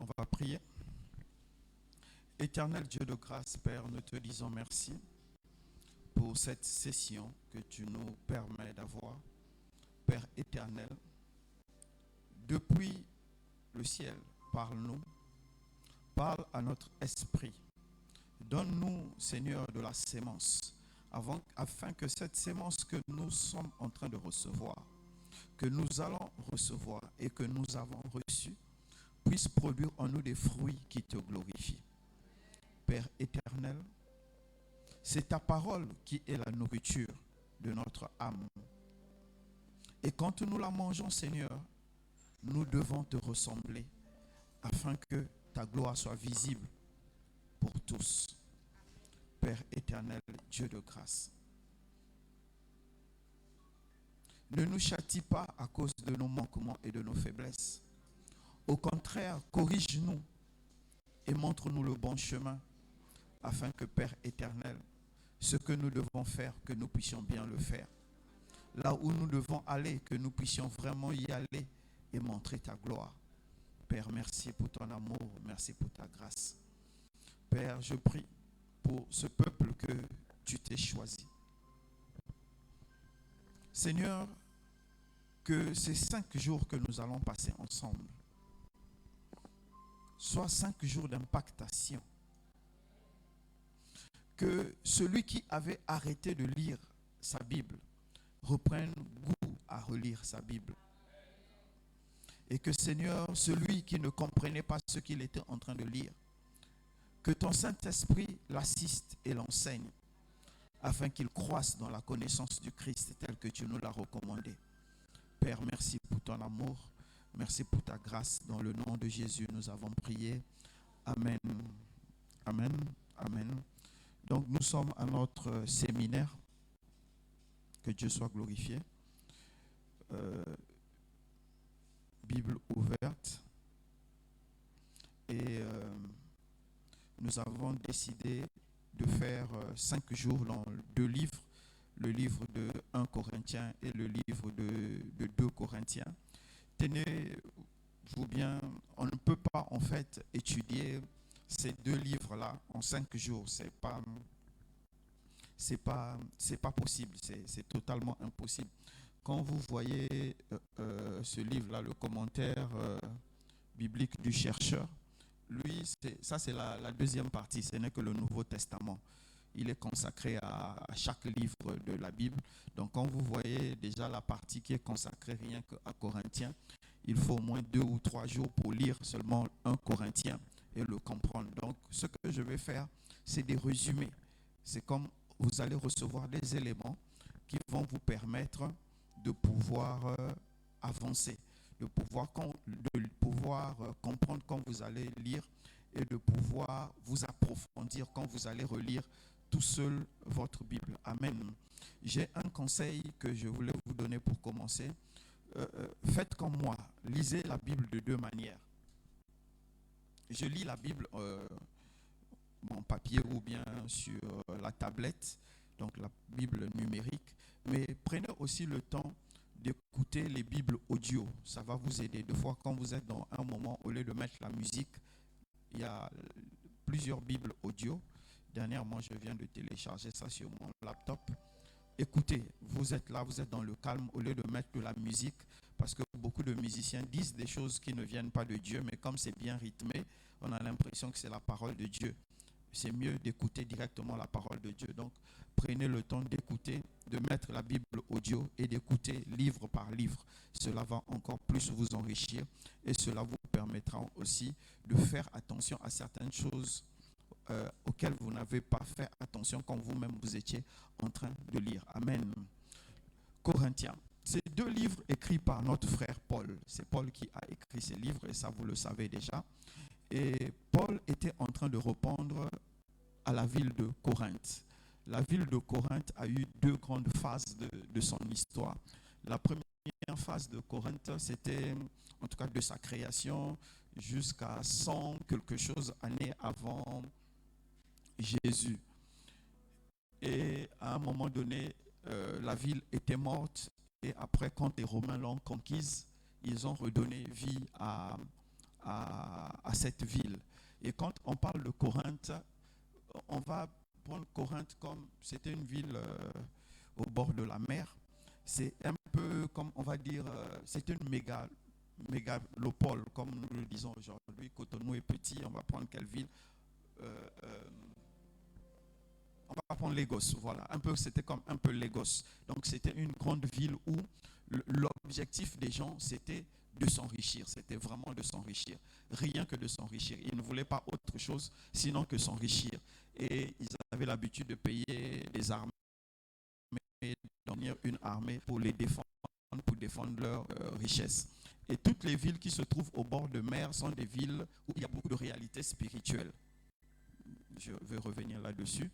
On va prier. Éternel Dieu de grâce, Père, nous te disons merci pour cette session que tu nous permets d'avoir. Père éternel, depuis le ciel, parle-nous, parle à notre esprit. Donne-nous, Seigneur, de la sémence, afin que cette sémence que nous sommes en train de recevoir, que nous allons recevoir et que nous avons reçu, puisse produire en nous des fruits qui te glorifient. Père éternel, c'est ta parole qui est la nourriture de notre âme. Et quand nous la mangeons, Seigneur, nous devons te ressembler afin que ta gloire soit visible pour tous. Père éternel, Dieu de grâce, ne nous châtie pas à cause de nos manquements et de nos faiblesses. Au contraire, corrige-nous et montre-nous le bon chemin afin que, Père éternel, ce que nous devons faire, que nous puissions bien le faire. Là où nous devons aller, que nous puissions vraiment y aller et montrer ta gloire. Père, merci pour ton amour, merci pour ta grâce. Père, je prie pour ce peuple que tu t'es choisi. Seigneur, que ces 5 jours que nous allons passer ensemble soient 5 jours d'impactation. Que celui qui avait arrêté de lire sa Bible reprenne goût à relire sa Bible. Et que, Seigneur, celui qui ne comprenait pas ce qu'il était en train de lire, que ton Saint-Esprit l'assiste et l'enseigne, afin qu'il croisse dans la connaissance du Christ tel que tu nous l'as recommandé. Père, merci pour ton amour, merci pour ta grâce. Dans le nom de Jésus, nous avons prié. Amen. Amen. Amen. Donc, nous sommes à notre séminaire. Que Dieu soit glorifié. Bible ouverte. Et nous avons décidé de faire 5 jours dans 2 livres. Le livre de 1 Corinthiens et le livre de 2 Corinthiens. Tenez-vous bien, on ne peut pas en fait étudier ces 2 livres-là en 5 jours. C'est pas possible, c'est totalement impossible. Quand vous voyez ce livre-là, le commentaire biblique du chercheur, lui, c'est la deuxième partie, ce n'est que le Nouveau Testament. Il est consacré à chaque livre de la Bible. Donc quand vous voyez déjà la partie qui est consacrée rien qu'à Corinthiens, il faut au moins 2 ou 3 jours pour lire seulement 1 Corinthiens et le comprendre. Donc ce que je vais faire, c'est des résumés. C'est comme vous allez recevoir des éléments qui vont vous permettre de pouvoir avancer, de pouvoir comprendre quand vous allez lire et de pouvoir vous approfondir quand vous allez relire tout seul votre Bible. Amen. J'ai un conseil que je voulais vous donner pour commencer. Faites comme moi, lisez la Bible de 2 manières. Je lis la Bible en papier ou bien sur la tablette, donc la Bible numérique, mais prenez aussi le temps d'écouter les Bibles audio. Ça va vous aider. Des fois, quand vous êtes dans un moment, au lieu de mettre la musique, il y a plusieurs Bibles audio. Dernièrement, je viens de télécharger ça sur mon laptop. Écoutez, vous êtes là, vous êtes dans le calme, au lieu de mettre de la musique, parce que beaucoup de musiciens disent des choses qui ne viennent pas de Dieu, mais comme c'est bien rythmé, on a l'impression que c'est la parole de Dieu. C'est mieux d'écouter directement la parole de Dieu. Donc, prenez le temps d'écouter, de mettre la Bible audio et d'écouter livre par livre. Cela va encore plus vous enrichir et cela vous permettra aussi de faire attention à certaines choses auxquelles vous n'avez pas fait attention quand vous-même vous étiez en train de lire. Amen. Corinthiens. Ces 2 livres écrits par notre frère Paul. C'est Paul qui a écrit ces livres et ça vous le savez déjà. Et Paul était en train de répondre à la ville de Corinthe. La ville de Corinthe a eu 2 grandes phases de son histoire. La première phase de Corinthe, c'était, en tout cas de sa création, jusqu'à 100 quelque chose années avant Jésus. Et à un moment donné, la ville était morte. Et après, quand les Romains l'ont conquise, ils ont redonné vie à à cette ville. Et quand on parle de Corinthe, on va prendre Corinthe comme c'était une ville au bord de la mer. C'est un peu comme, on va dire, c'est une mégalopole, comme nous le disons aujourd'hui. Cotonou est petit, on va prendre quelle ville? On va prendre Lagos, voilà. C'était comme un peu Lagos. Donc c'était une grande ville où l'objectif des gens, c'était de s'enrichir. C'était vraiment de s'enrichir. Rien que de s'enrichir. Ils ne voulaient pas autre chose sinon que s'enrichir. Et ils avaient l'habitude de payer des armées, d'unir une armée pour les défendre, pour défendre leurs richesses. Et toutes les villes qui se trouvent au bord de mer sont des villes où il y a beaucoup de réalités spirituelles. Je vais revenir là-dessus.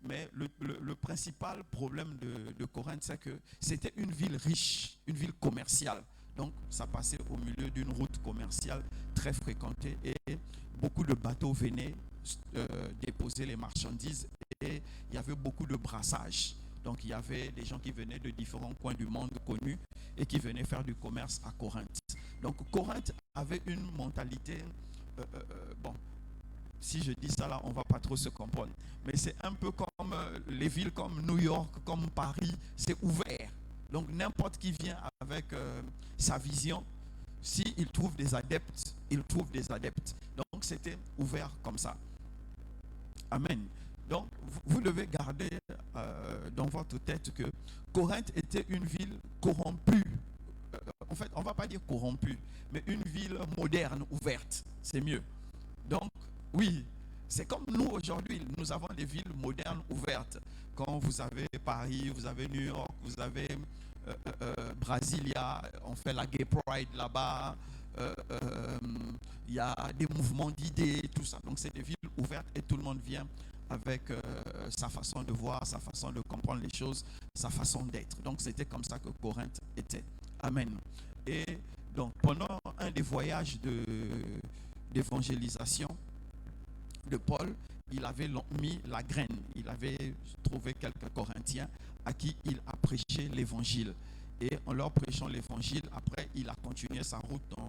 Mais le principal problème de Corinthe, c'est que c'était une ville riche, une ville commerciale. Donc, ça passait au milieu d'une route commerciale très fréquentée et beaucoup de bateaux venaient déposer les marchandises et il y avait beaucoup de brassage. Donc, il y avait des gens qui venaient de différents coins du monde connus et qui venaient faire du commerce à Corinthe. Donc, Corinthe avait une mentalité, si je dis ça là, on ne va pas trop se comprendre. Mais c'est un peu comme les villes comme New York, comme Paris, c'est ouvert. Donc n'importe qui vient avec sa vision, s'il trouve des adeptes, il trouve des adeptes. Donc c'était ouvert comme ça. Amen. Donc vous devez garder dans votre tête que Corinthe était une ville corrompue. En fait, on ne va pas dire corrompue, mais une ville moderne, ouverte. C'est mieux. Donc, oui, c'est comme nous aujourd'hui, nous avons des villes modernes ouvertes. Quand vous avez Paris, vous avez New York, vous avez Brasilia, on fait la Gay Pride là-bas, il y a des mouvements d'idées, tout ça. Donc c'est des villes ouvertes et tout le monde vient avec sa façon de voir, sa façon de comprendre les choses, sa façon d'être. Donc c'était comme ça que Corinthe était. Amen. Et donc pendant un des voyages d'évangélisation de Paul, il avait mis la graine. Il avait trouvé quelques Corinthiens à qui il a prêché l'évangile. Et en leur prêchant l'évangile, après, il a continué sa route dans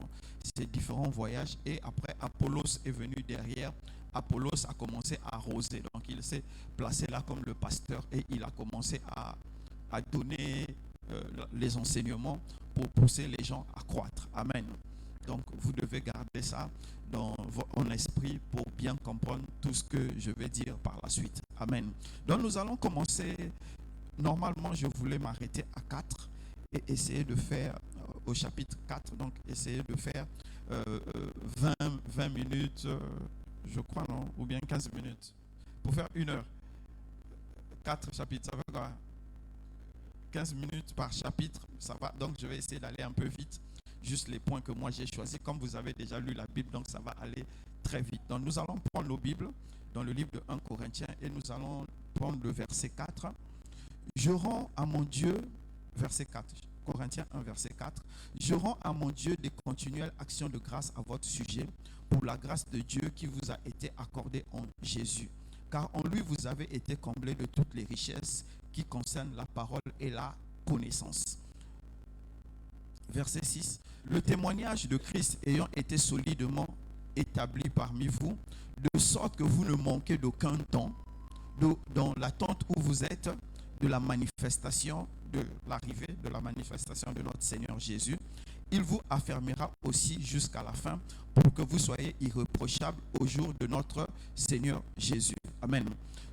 ses différents voyages. Et après, Apollos est venu derrière. Apollos a commencé à arroser. Donc, il s'est placé là comme le pasteur et il a commencé à donner les enseignements pour pousser les gens à croître. Amen. Donc, vous devez garder ça dans votre esprit pour bien comprendre tout ce que je vais dire par la suite. Amen. Donc, nous allons commencer. Normalement, je voulais m'arrêter à 4 et essayer de faire au chapitre 4, donc essayer de faire 20 minutes, je crois, non? Ou bien 15 minutes. Pour faire 1 heure. 4 chapitres, ça veut quoi? 15 minutes par chapitre, ça va. Donc, je vais essayer d'aller un peu vite. Juste les points que moi j'ai choisis. Comme vous avez déjà lu la Bible, donc ça va aller très vite. Donc, nous allons prendre nos Bibles dans le livre de 1 Corinthiens et nous allons prendre le verset 4. Je rends à mon Dieu, verset 4, Corinthiens 1, verset 4. Je rends à mon Dieu des continuelles actions de grâce à votre sujet pour la grâce de Dieu qui vous a été accordée en Jésus. Car en lui vous avez été comblés de toutes les richesses qui concernent la parole et la connaissance. Verset 6. Le témoignage de Christ ayant été solidement établi parmi vous, de sorte que vous ne manquez d'aucun temps dans l'attente où vous êtes de la manifestation, de l'arrivée de la manifestation de notre Seigneur Jésus. Il vous affermira aussi jusqu'à la fin pour que vous soyez irréprochables au jour de notre Seigneur Jésus. Amen.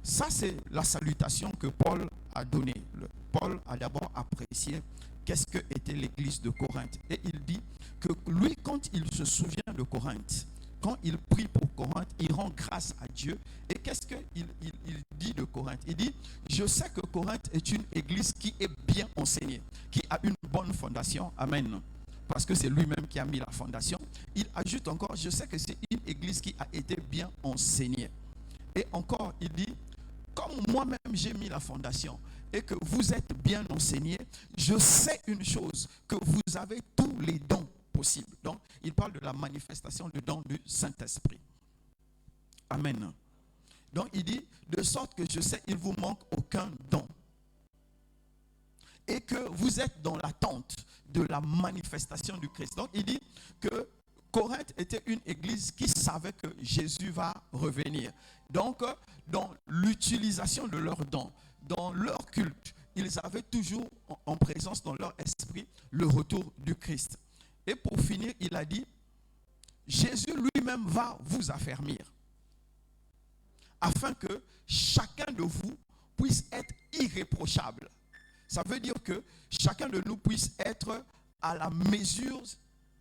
Ça, c'est la salutation que Paul a donnée. Paul a d'abord apprécié qu'est-ce que était l'église de Corinthe. Et il dit que lui, quand il se souvient de Corinthe, quand il prie pour Corinthe, il rend grâce à Dieu. Et qu'est-ce qu'il dit de Corinthe? Il dit, je sais que Corinthe est une église qui est bien enseignée, qui a une bonne fondation. Amen. Parce que c'est lui-même qui a mis la fondation. Il ajoute encore, je sais que c'est une église qui a été bien enseignée. Et encore, il dit, comme moi-même j'ai mis la fondation et que vous êtes bien enseignés, je sais une chose, que vous avez tous les dons possible. Donc, il parle de la manifestation du don du Saint-Esprit. Amen. Donc, il dit, de sorte que je sais, il vous manque aucun don. Et que vous êtes dans l'attente de la manifestation du Christ. Donc, il dit que Corinthe était une église qui savait que Jésus va revenir. Donc, dans l'utilisation de leurs dons, dans leur culte, ils avaient toujours en présence dans leur esprit le retour du Christ. Et pour finir, il a dit, Jésus lui-même va vous affermir, afin que chacun de vous puisse être irréprochable. Ça veut dire que chacun de nous puisse être à la mesure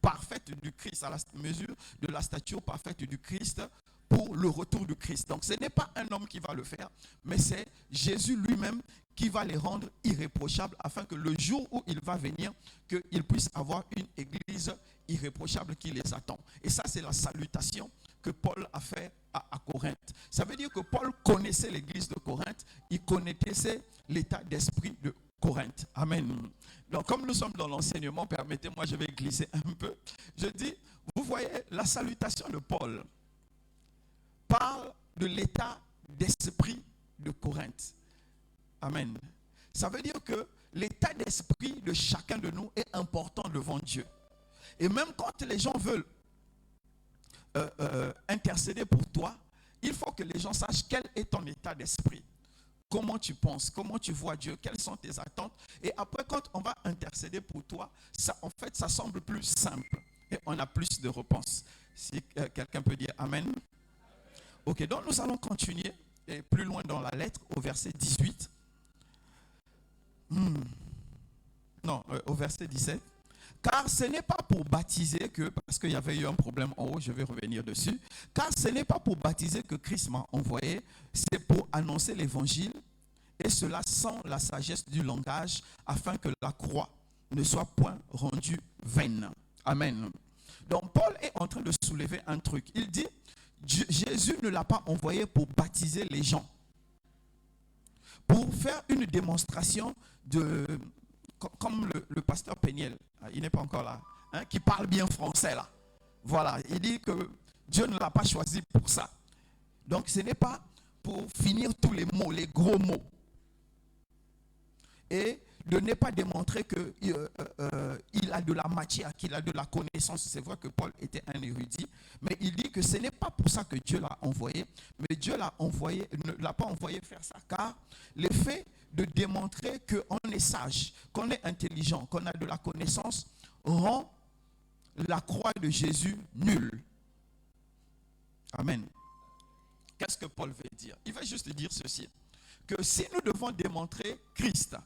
parfaite du Christ, à la mesure de la stature parfaite du Christ pour le retour du Christ. Donc ce n'est pas un homme qui va le faire, mais c'est Jésus lui-même qui va les rendre irréprochables afin que le jour où il va venir, qu'ils puissent avoir une église irréprochable qui les attend. Et ça, c'est la salutation que Paul a fait à Corinthe. Ça veut dire que Paul connaissait l'église de Corinthe, il connaissait l'état d'esprit de Corinthe. Amen. Donc, comme nous sommes dans l'enseignement, permettez-moi, je vais glisser un peu. Je dis, vous voyez, la salutation de Paul parle de l'état d'esprit de Corinthe. Amen. Ça veut dire que l'état d'esprit de chacun de nous est important devant Dieu. Et même quand les gens veulent intercéder pour toi, il faut que les gens sachent quel est ton état d'esprit. Comment tu penses, comment tu vois Dieu, quelles sont tes attentes. Et après, quand on va intercéder pour toi, ça, en fait, ça semble plus simple. Et on a plus de réponses. Si quelqu'un peut dire Amen. Ok, donc nous allons continuer. Et plus loin dans la lettre, au verset 18. Au verset 17. Car ce n'est pas pour baptiser que, parce qu'il y avait eu un problème en haut, je vais revenir dessus. Car ce n'est pas pour baptiser que Christ m'a envoyé, c'est pour annoncer l'évangile, et cela sans la sagesse du langage, afin que la croix ne soit point rendue vaine. Amen. Donc Paul est en train de soulever un truc. Il dit, Jésus ne l'a pas envoyé pour baptiser les gens, pour faire une démonstration de... Comme le pasteur Péniel, il n'est pas encore là, hein, qui parle bien français là. Voilà, il dit que Dieu ne l'a pas choisi pour ça. Donc ce n'est pas pour finir tous les mots, les gros mots. Et de ne pas démontrer qu'il a de la matière, qu'il a de la connaissance. C'est vrai que Paul était un érudit, mais il dit que ce n'est pas pour ça que Dieu l'a envoyé, mais Dieu ne l'a pas envoyé faire ça, car le fait de démontrer qu'on est sage, qu'on est intelligent, qu'on a de la connaissance, rend la croix de Jésus nulle. Amen. Qu'est-ce que Paul veut dire? Il veut juste dire ceci, que si nous devons démontrer Christ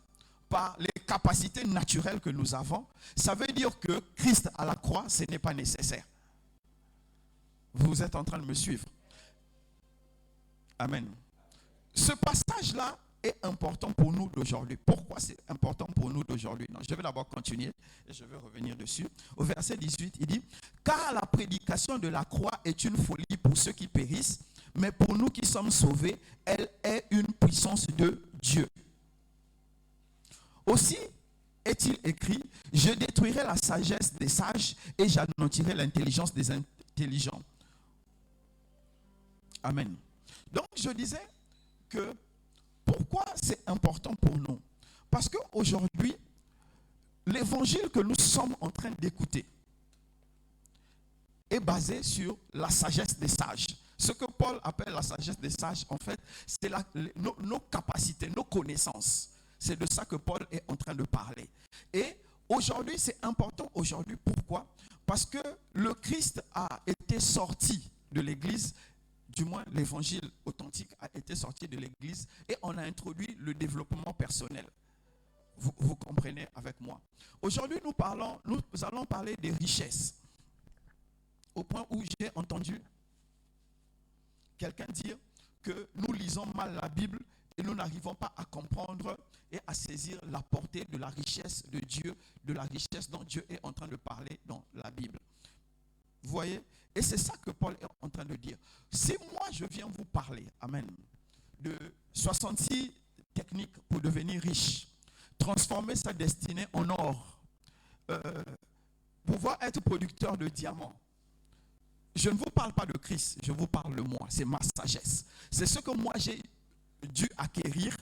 par les capacités naturelles que nous avons, ça veut dire que Christ à la croix, ce n'est pas nécessaire. Vous êtes en train de me suivre? Amen. Ce passage-là est important pour nous d'aujourd'hui. Pourquoi c'est important pour nous d'aujourd'hui? Non, je vais d'abord continuer et je vais revenir dessus. Au verset 18, il dit, « Car la prédication de la croix est une folie pour ceux qui périssent, mais pour nous qui sommes sauvés, elle est une puissance de Dieu. Aussi est-il écrit, je détruirai la sagesse des sages et j'anéantirai l'intelligence des intelligents. » Amen. Donc je disais que pourquoi c'est important pour nous? Parce qu'aujourd'hui, l'évangile que nous sommes en train d'écouter est basé sur la sagesse des sages. Ce que Paul appelle la sagesse des sages, en fait, c'est nos capacités, nos connaissances. C'est de ça que Paul est en train de parler. Et aujourd'hui, c'est important aujourd'hui. Pourquoi? Parce que le Christ a été sorti de l'Église. Du moins, l'évangile authentique a été sorti de l'Église et on a introduit le développement personnel. Vous comprenez avec moi. Aujourd'hui, nous allons parler des richesses. Au point où j'ai entendu quelqu'un dire que nous lisons mal la Bible et nous n'arrivons pas à comprendre et à saisir la portée de la richesse de Dieu, de la richesse dont Dieu est en train de parler dans la Bible. Vous voyez? Et c'est ça que Paul est en train de dire. Si moi je viens vous parler, amen, de 66 techniques pour devenir riche, transformer sa destinée en or, pouvoir être producteur de diamants, je ne vous parle pas de Christ, je vous parle de moi, c'est ma sagesse. C'est ce que moi j'ai dû acquérir,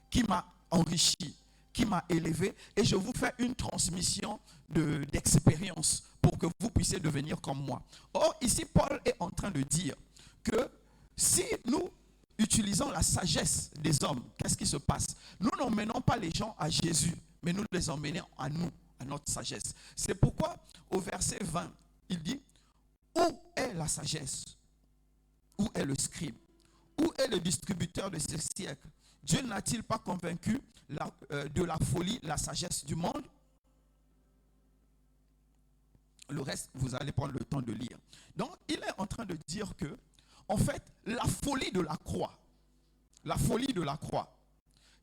qui m'a enrichi, qui m'a élevé, et je vous fais une transmission d'expérience pour que vous puissiez devenir comme moi. Or, ici, Paul est en train de dire que si nous utilisons la sagesse des hommes, qu'est-ce qui se passe? Nous n'emmenons pas les gens à Jésus, mais nous les emmenons à nous, à notre sagesse. C'est pourquoi au verset 20, il dit, où est la sagesse? Où est le scribe? Où est le distributeur de ce siècle? Dieu n'a-t-il pas convaincu de la folie, la sagesse du monde? Le reste, vous allez prendre le temps de lire. Donc, il est en train de dire que, en fait, la folie de la croix,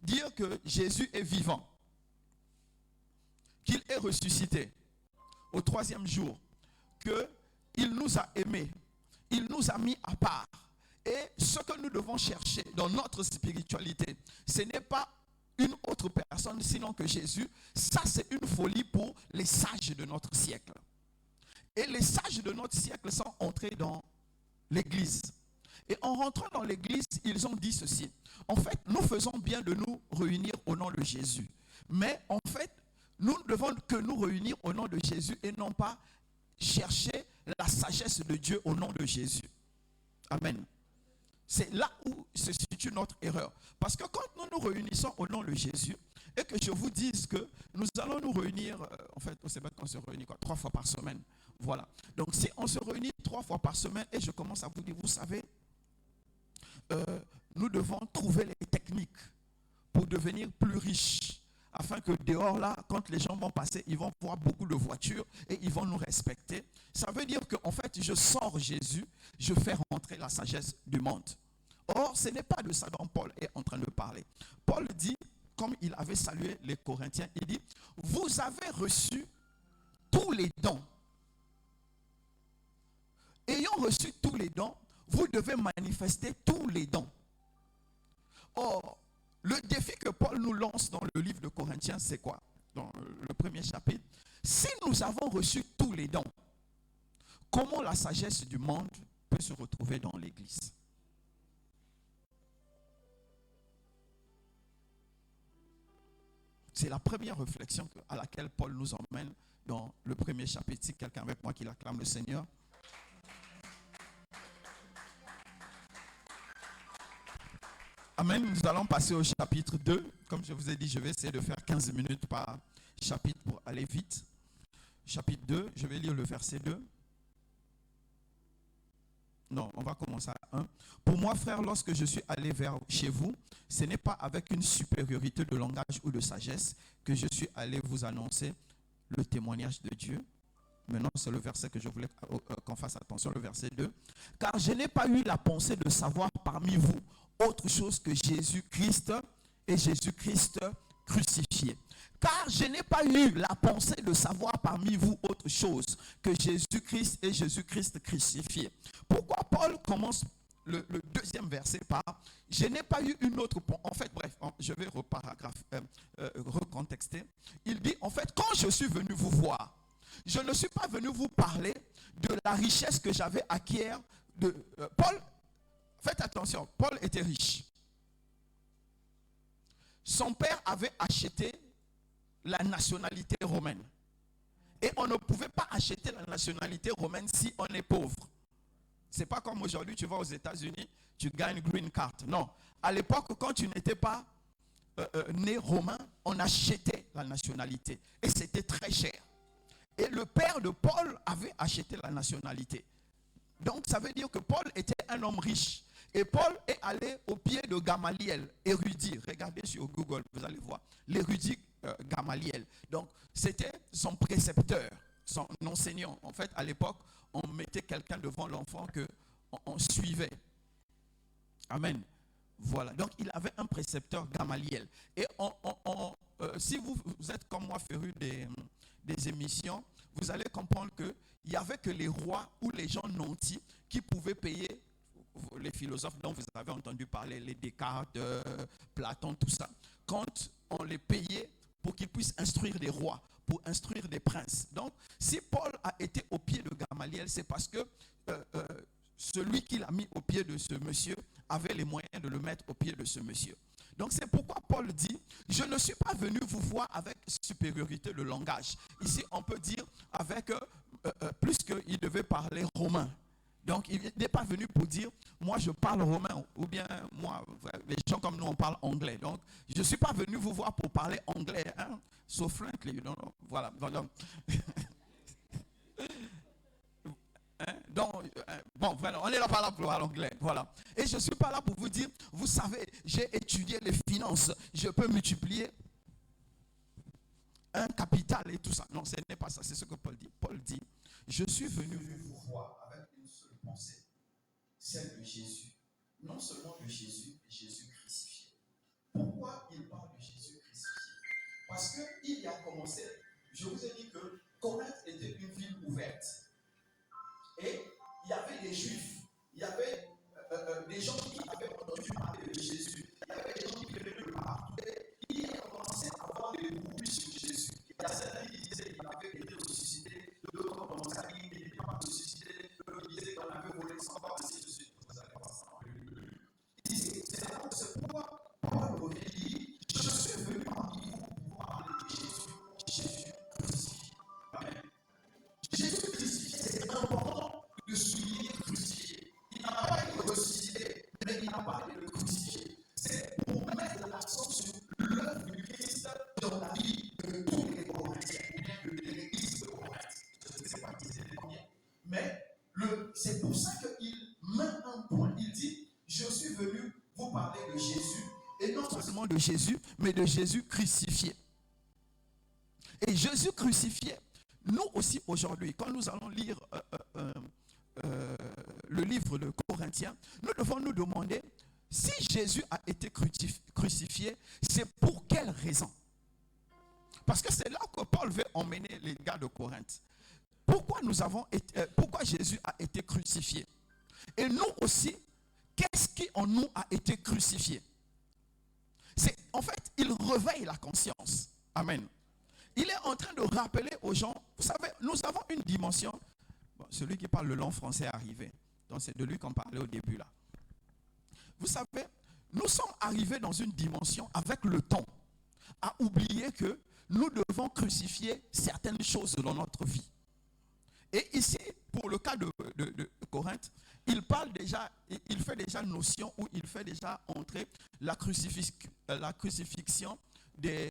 dire que Jésus est vivant, qu'il est ressuscité au 3e jour, qu'il nous a aimés, il nous a mis à part. Et ce que nous devons chercher dans notre spiritualité, ce n'est pas une autre personne sinon que Jésus. Ça, c'est une folie pour les sages de notre siècle. Et les sages de notre siècle sont entrés dans l'église. Et en rentrant dans l'église, ils ont dit ceci. En fait, nous faisons bien de nous réunir au nom de Jésus. Mais en fait, nous ne devons que nous réunir au nom de Jésus et non pas chercher la sagesse de Dieu au nom de Jésus. Amen. C'est là où se situe notre erreur. Parce que quand nous nous réunissons au nom de Jésus, et que je vous dise que nous allons nous réunir, en fait, on se réunit 3 fois par semaine. Voilà. Donc si on se réunit 3 fois par semaine, et je commence à vous dire, vous savez, nous devons trouver les techniques pour devenir plus riches, afin que dehors là, quand les gens vont passer, ils vont voir beaucoup de voitures et ils vont nous respecter. Ça veut dire qu'en fait, je sors Jésus, je fais rentrer la sagesse du monde. Or, ce n'est pas de ça dont Paul est en train de parler. Paul dit, comme il avait salué les Corinthiens, il dit, vous avez reçu tous les dons. Ayant reçu tous les dons, vous devez manifester tous les dons. Or, le défi que Paul nous lance dans le livre de Corinthiens, c'est quoi? Dans le 1er chapitre. Si nous avons reçu tous les dons, comment la sagesse du monde peut se retrouver dans l'église? C'est la première réflexion à laquelle Paul nous emmène dans le 1er chapitre. Si quelqu'un avec moi qui acclame le Seigneur. Amen. Nous allons passer au chapitre 2. Comme je vous ai dit, je vais essayer de faire 15 minutes par chapitre pour aller vite. Chapitre 2, je vais lire le verset 2. Non, on va commencer à 1. Pour moi, frère, lorsque je suis allé chez vous, ce n'est pas avec une supériorité de langage ou de sagesse que je suis allé vous annoncer le témoignage de Dieu. Maintenant, c'est le verset que je voulais qu'on fasse attention, le verset 2. Car je n'ai pas eu la pensée de savoir parmi vous autre chose que Jésus-Christ et Jésus-Christ crucifié. Car je n'ai pas eu la pensée de savoir parmi vous autre chose que Jésus-Christ et Jésus-Christ crucifié. Pourquoi Paul commence le 2e verset par « Je n'ai pas eu une autre pensée ». En fait, bref, je vais recontexter. Il dit, en fait, quand je suis venu vous voir, je ne suis pas venu vous parler de la richesse que j'avais acquise de Paul. Faites attention, Paul était riche. Son père avait acheté la nationalité romaine. Et on ne pouvait pas acheter la nationalité romaine si on est pauvre. C'est pas comme aujourd'hui, tu vas aux États-Unis, tu gagnes green card. Non. À l'époque, quand tu n'étais pas né romain, on achetait la nationalité. Et c'était très cher. Et le père de Paul avait acheté la nationalité. Donc, ça veut dire que Paul était un homme riche. Et Paul est allé au pied de Gamaliel, érudit. Regardez sur Google, vous allez voir. L'érudit Gamaliel. Donc, c'était son précepteur, son enseignant. En fait, à l'époque, on mettait quelqu'un devant l'enfant qu'on suivait. Amen. Voilà. Donc, il avait un précepteur Gamaliel. Et si vous êtes comme moi, féru des émissions, vous allez comprendre qu'il n'y avait que les rois ou les gens nantis qui pouvaient payer les philosophes dont vous avez entendu parler, les Descartes, Platon, tout ça. Quand on les payait pour qu'ils puissent instruire des rois, pour instruire des princes. Donc, si Paul a été au pied de Gamaliel, c'est parce que celui qui l'a mis au pied de ce monsieur avait les moyens de le mettre au pied de ce monsieur. Donc c'est pourquoi Paul dit, je ne suis pas venu vous voir avec supériorité de langage. Ici on peut dire avec plus qu'il devait parler romain. Donc, il n'est pas venu pour dire, moi je parle romain, ou bien moi, les gens comme nous, on parle anglais. Donc, je ne suis pas venu vous voir pour parler anglais, hein? So frankly, you know, voilà. Donc, bon, voilà, on n'est pas là pour parler anglais, voilà. Et je ne suis pas là pour vous dire, vous savez, j'ai étudié les finances, je peux multiplier un capital et tout ça. Non, ce n'est pas ça, c'est ce que Paul dit. Paul dit, je suis venu vous voir avec une seule pensée, celle de Jésus. Non seulement de Jésus, mais Jésus crucifié. Pourquoi il parle de Jésus crucifié? Parce qu'il y a commencé, je vous ai dit que Corinthe était une ville ouverte. Et il y avait des Juifs, il y avait des gens qui avaient entendu parler de Jésus, il y avait des gens qui venaient de partout. Et il a commencé à avoir des bruits sur Jésus. Il y a certains qui disaient qu'il avait été ressuscité, d'autres ont commencé à dire qu'il n'était pas ressuscité, d'autres disaient qu'on avait volé son corps, ainsi de suite. Vous allez voir ça. C'est pourquoi Paul aurait dit, je suis venu parmi vous pour parler de Jésus. Jésus crucifié. Amen. Jésus crucifié, c'est important de souligner crucifié. Il n'a pas été ressuscité, mais il a parlé de crucifié. C'est pour mettre l'accent sur l'œuvre du Christ dans la vie de tous les Corinthiens, ou bien de l'église de Corinthe. Je ne sais pas qui c'est les premiers. Mais c'est pour ça qu'il met un point. Il dit, je suis venu vous parler de Jésus, et non seulement de Jésus, mais de Jésus crucifié. Et Jésus crucifié, nous aussi aujourd'hui, quand nous allons lire le livre de Corinthiens, nous devons nous demander si Jésus a été crucifié, c'est pour quelle raison? Parce que c'est là que Paul veut emmener les gars de Corinthe. Pourquoi Jésus a été crucifié? Et nous aussi, qu'est-ce qui en nous a été crucifié? En fait, il réveille la conscience. Amen. Il est en train de rappeler aux gens, vous savez, nous avons une dimension. Bon, celui qui parle le long français est arrivé. Donc c'est de lui qu'on parlait au début là. Vous savez, nous sommes arrivés dans une dimension avec le temps à oublier que nous devons crucifier certaines choses dans notre vie. Et ici, pour le cas de Corinthe, il fait déjà notion, ou il fait déjà entrer la crucifixion des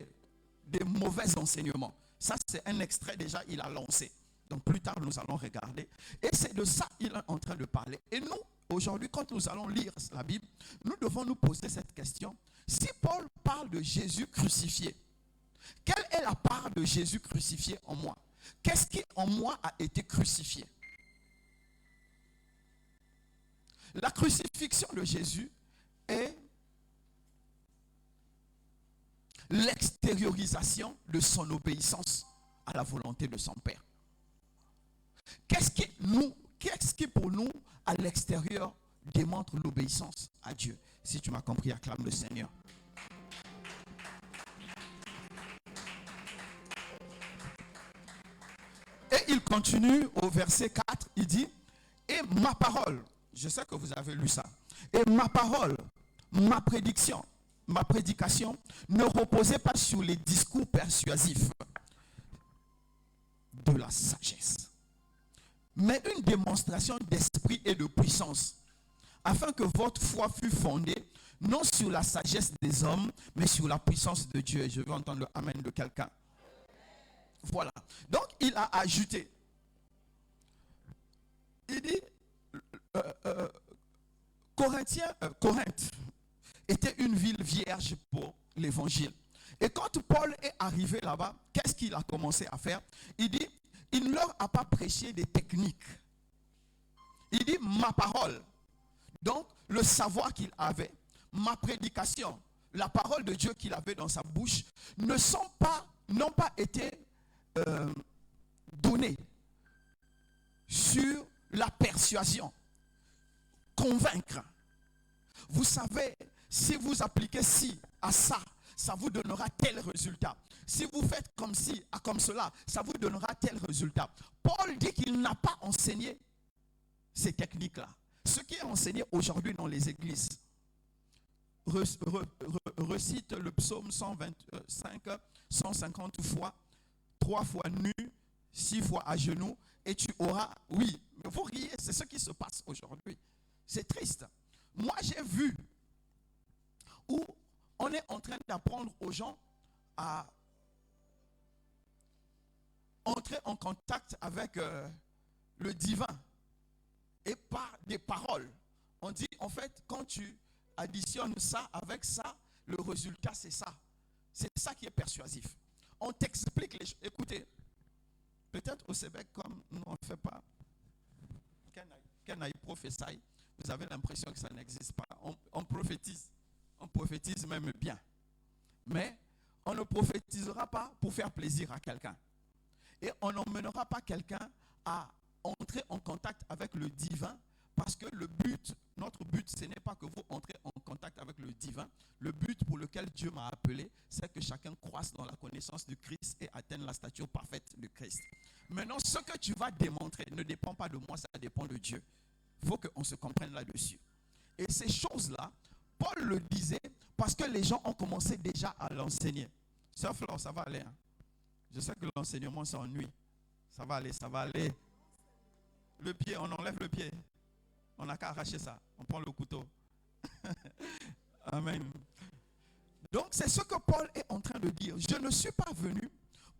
mauvais enseignements. Ça, c'est un extrait déjà, il a lancé. Donc plus tard, nous allons regarder. Et c'est de ça qu'il est en train de parler. Et nous, aujourd'hui, quand nous allons lire la Bible, nous devons nous poser cette question. Si Paul parle de Jésus crucifié, quelle est la part de Jésus crucifié en moi? Qu'est-ce qui en moi a été crucifié? La crucifixion de Jésus est l'extériorisation de son obéissance à la volonté de son Père. Qu'est-ce qui pour nous, à l'extérieur, démontre l'obéissance à Dieu? Si tu m'as compris, acclame le Seigneur. Et il continue au verset 4, il dit, et ma parole, je sais que vous avez lu ça, et ma parole, ma prédication ne reposait pas sur les discours persuasifs de la sagesse, mais une démonstration d'esprit et de puissance, afin que votre foi fût fondée non sur la sagesse des hommes, mais sur la puissance de Dieu. Je veux entendre le amen de quelqu'un. Voilà. Donc, il a ajouté. Il dit, Corinthe était une ville vierge pour l'évangile. Et quand Paul est arrivé là-bas, qu'est-ce qu'il a commencé à faire? Il dit, il ne leur a pas prêché des techniques. Il dit, ma parole. Donc, le savoir qu'il avait, ma prédication, la parole de Dieu qu'il avait dans sa bouche, n'ont pas été données sur la persuasion, convaincre. Vous savez, si vous appliquez ci à ça, ça vous donnera tel résultat. Si vous faites comme ci à comme cela, ça vous donnera tel résultat. Paul dit qu'il n'a pas enseigné ces techniques-là. Ce qui est enseigné aujourd'hui dans les églises. Recite le psaume 125, 150 fois, 3 fois nu, 6 fois à genoux, et tu auras, oui, mais vous riez, c'est ce qui se passe aujourd'hui. C'est triste. Moi, j'ai vu où on est en train d'apprendre aux gens à entrer en contact avec le divin et par des paroles. On dit, en fait, quand tu additionnes ça avec ça, le résultat, c'est ça. C'est ça qui est persuasif. On t'explique les choses. Écoutez, peut-être au Québec, comme nous, on ne fait pas Kenaï prophétie, vous avez l'impression que ça n'existe pas. On prophétise. On prophétise même bien. Mais on ne prophétisera pas pour faire plaisir à quelqu'un. Et on n'emmènera pas quelqu'un à entrer en contact avec le divin, parce que notre but, ce n'est pas que vous entrez en contact avec le divin. Le but pour lequel Dieu m'a appelé, c'est que chacun croisse dans la connaissance du Christ et atteigne la stature parfaite du Christ. Maintenant, ce que tu vas démontrer ne dépend pas de moi, ça dépend de Dieu. Il faut qu'on se comprenne là-dessus. Et ces choses-là, Paul le disait parce que les gens ont commencé déjà à l'enseigner. Sœur Flore, ça va aller. Hein? Je sais que l'enseignement s'ennuie. Ça va aller, ça va aller. Le pied, on enlève le pied. On n'a qu'à arracher ça. On prend le couteau. Amen. Donc, c'est ce que Paul est en train de dire. Je ne suis pas venu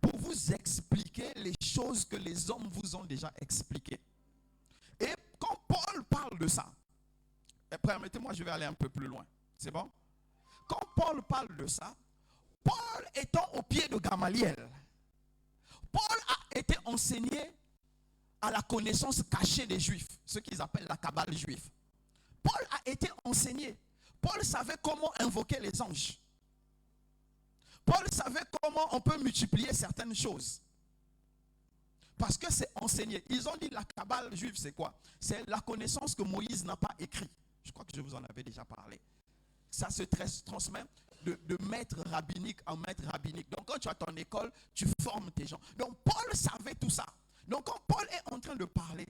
pour vous expliquer les choses que les hommes vous ont déjà expliquées. Et quand Paul parle de ça, permettez-moi, je vais aller un peu plus loin. C'est bon? Quand Paul parle de ça, Paul étant au pied de Gamaliel, Paul a été enseigné à la connaissance cachée des Juifs, ce qu'ils appellent la Kabbale juive. Paul a été enseigné. Paul savait comment invoquer les anges. Paul savait comment on peut multiplier certaines choses. Parce que c'est enseigné. Ils ont dit la Kabbale juive, c'est quoi? C'est la connaissance que Moïse n'a pas écrite. Je crois que je vous en avais déjà parlé. Ça se transmet de maître rabbinique en maître rabbinique. Donc quand tu as ton école, tu formes tes gens. Donc Paul savait tout ça. Donc quand Paul est en train de parler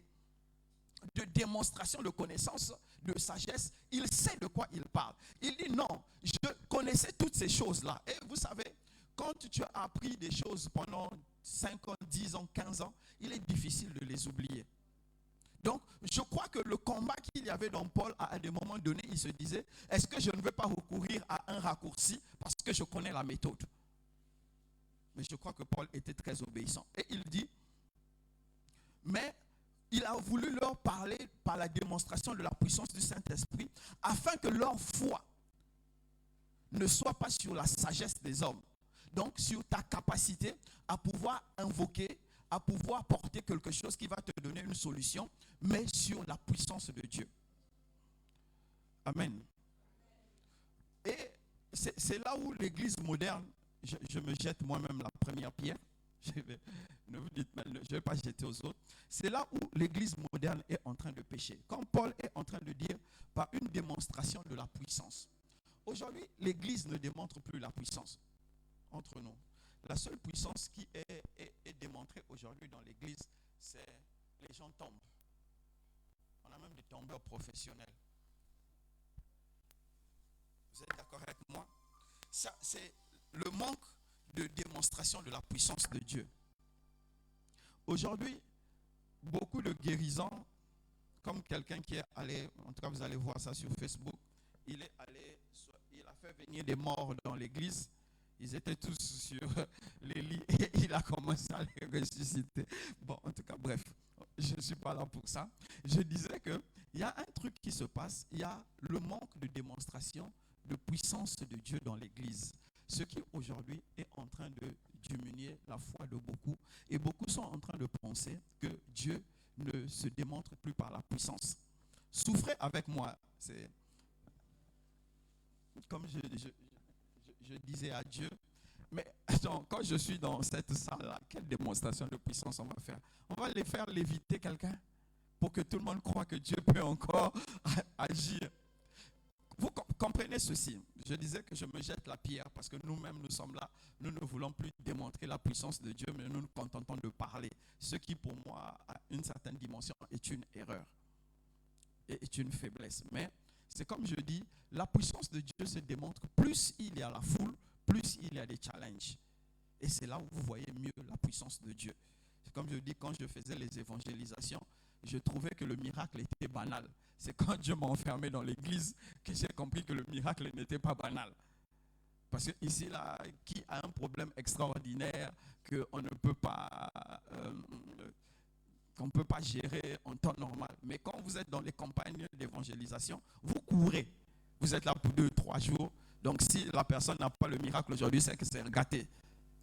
de démonstration de connaissance, de sagesse, il sait de quoi il parle. Il dit non, je connaissais toutes ces choses-là. Et vous savez, quand tu as appris des choses pendant 5 ans, 10 ans, 15 ans, il est difficile de les oublier. Donc, je crois que le combat qu'il y avait dans Paul, à des moments donnés, il se disait, est-ce que je ne vais pas recourir à un raccourci parce que je connais la méthode? Mais je crois que Paul était très obéissant. Et il dit, mais il a voulu leur parler par la démonstration de la puissance du Saint-Esprit afin que leur foi ne soit pas sur la sagesse des hommes. Donc, sur ta capacité à pouvoir invoquer, à pouvoir porter quelque chose qui va te donner une solution, mais sur la puissance de Dieu. Amen. Et c'est là où l'église moderne, je me jette moi-même la première pierre. Ne vous dites, je ne vais pas jeter aux autres. C'est là où l'église moderne est en train de pécher. Quand Paul est en train de dire par une démonstration de la puissance. Aujourd'hui, l'église ne démontre plus la puissance entre nous. La seule puissance qui est démontrée aujourd'hui dans l'église, c'est les gens tombent. On a même des tombeurs professionnels. Vous êtes d'accord avec moi? Ça, c'est le manque de démonstration de la puissance de Dieu. Aujourd'hui, beaucoup de guérisons, comme quelqu'un qui est allé, en tout cas vous allez voir ça sur Facebook, il a fait venir des morts dans l'église. Ils étaient tous sur les lits et il a commencé à les ressusciter. Bon, en tout cas, bref, je ne suis pas là pour ça. Je disais qu'il y a un truc qui se passe, il y a le manque de démonstration de puissance de Dieu dans l'église. Ce qui aujourd'hui est en train de diminuer la foi de beaucoup. Et beaucoup sont en train de penser que Dieu ne se démontre plus par la puissance. Souffrez avec moi. C'est comme je disais à Dieu, mais attends, quand je suis dans cette salle-là, quelle démonstration de puissance on va faire? On va les faire léviter quelqu'un pour que tout le monde croit que Dieu peut encore agir. Vous comprenez ceci? Je disais que je me jette la pierre parce que nous-mêmes nous sommes là. Nous ne voulons plus démontrer la puissance de Dieu, mais nous nous contentons de parler. Ce qui pour moi, à une certaine dimension, est une erreur et est une faiblesse. Mais c'est comme je dis, la puissance de Dieu se démontre plus il y a la foule, plus il y a des challenges. Et c'est là où vous voyez mieux la puissance de Dieu. Comme je dis, quand je faisais les évangélisations, je trouvais que le miracle était banal. C'est quand Dieu m'a enfermé dans l'église que j'ai compris que le miracle n'était pas banal. Parce que ici, là, qui a un problème extraordinaire qu'on ne peut pas, qu'on ne peut pas gérer en temps normal. Mais quand vous êtes dans les campagnes d'évangélisation, vous courez. Vous êtes là pour 2-3 jours. Donc si la personne n'a pas le miracle aujourd'hui, c'est que c'est gâté.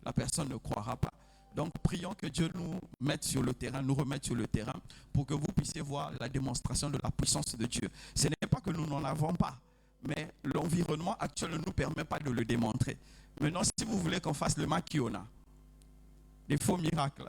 La personne ne croira pas. Donc prions que Dieu nous mette sur le terrain, nous remette sur le terrain pour que vous puissiez voir la démonstration de la puissance de Dieu. Ce n'est pas que nous n'en avons pas, mais l'environnement actuel ne nous permet pas de le démontrer. Maintenant, si vous voulez qu'on fasse le maquiona, des faux miracles,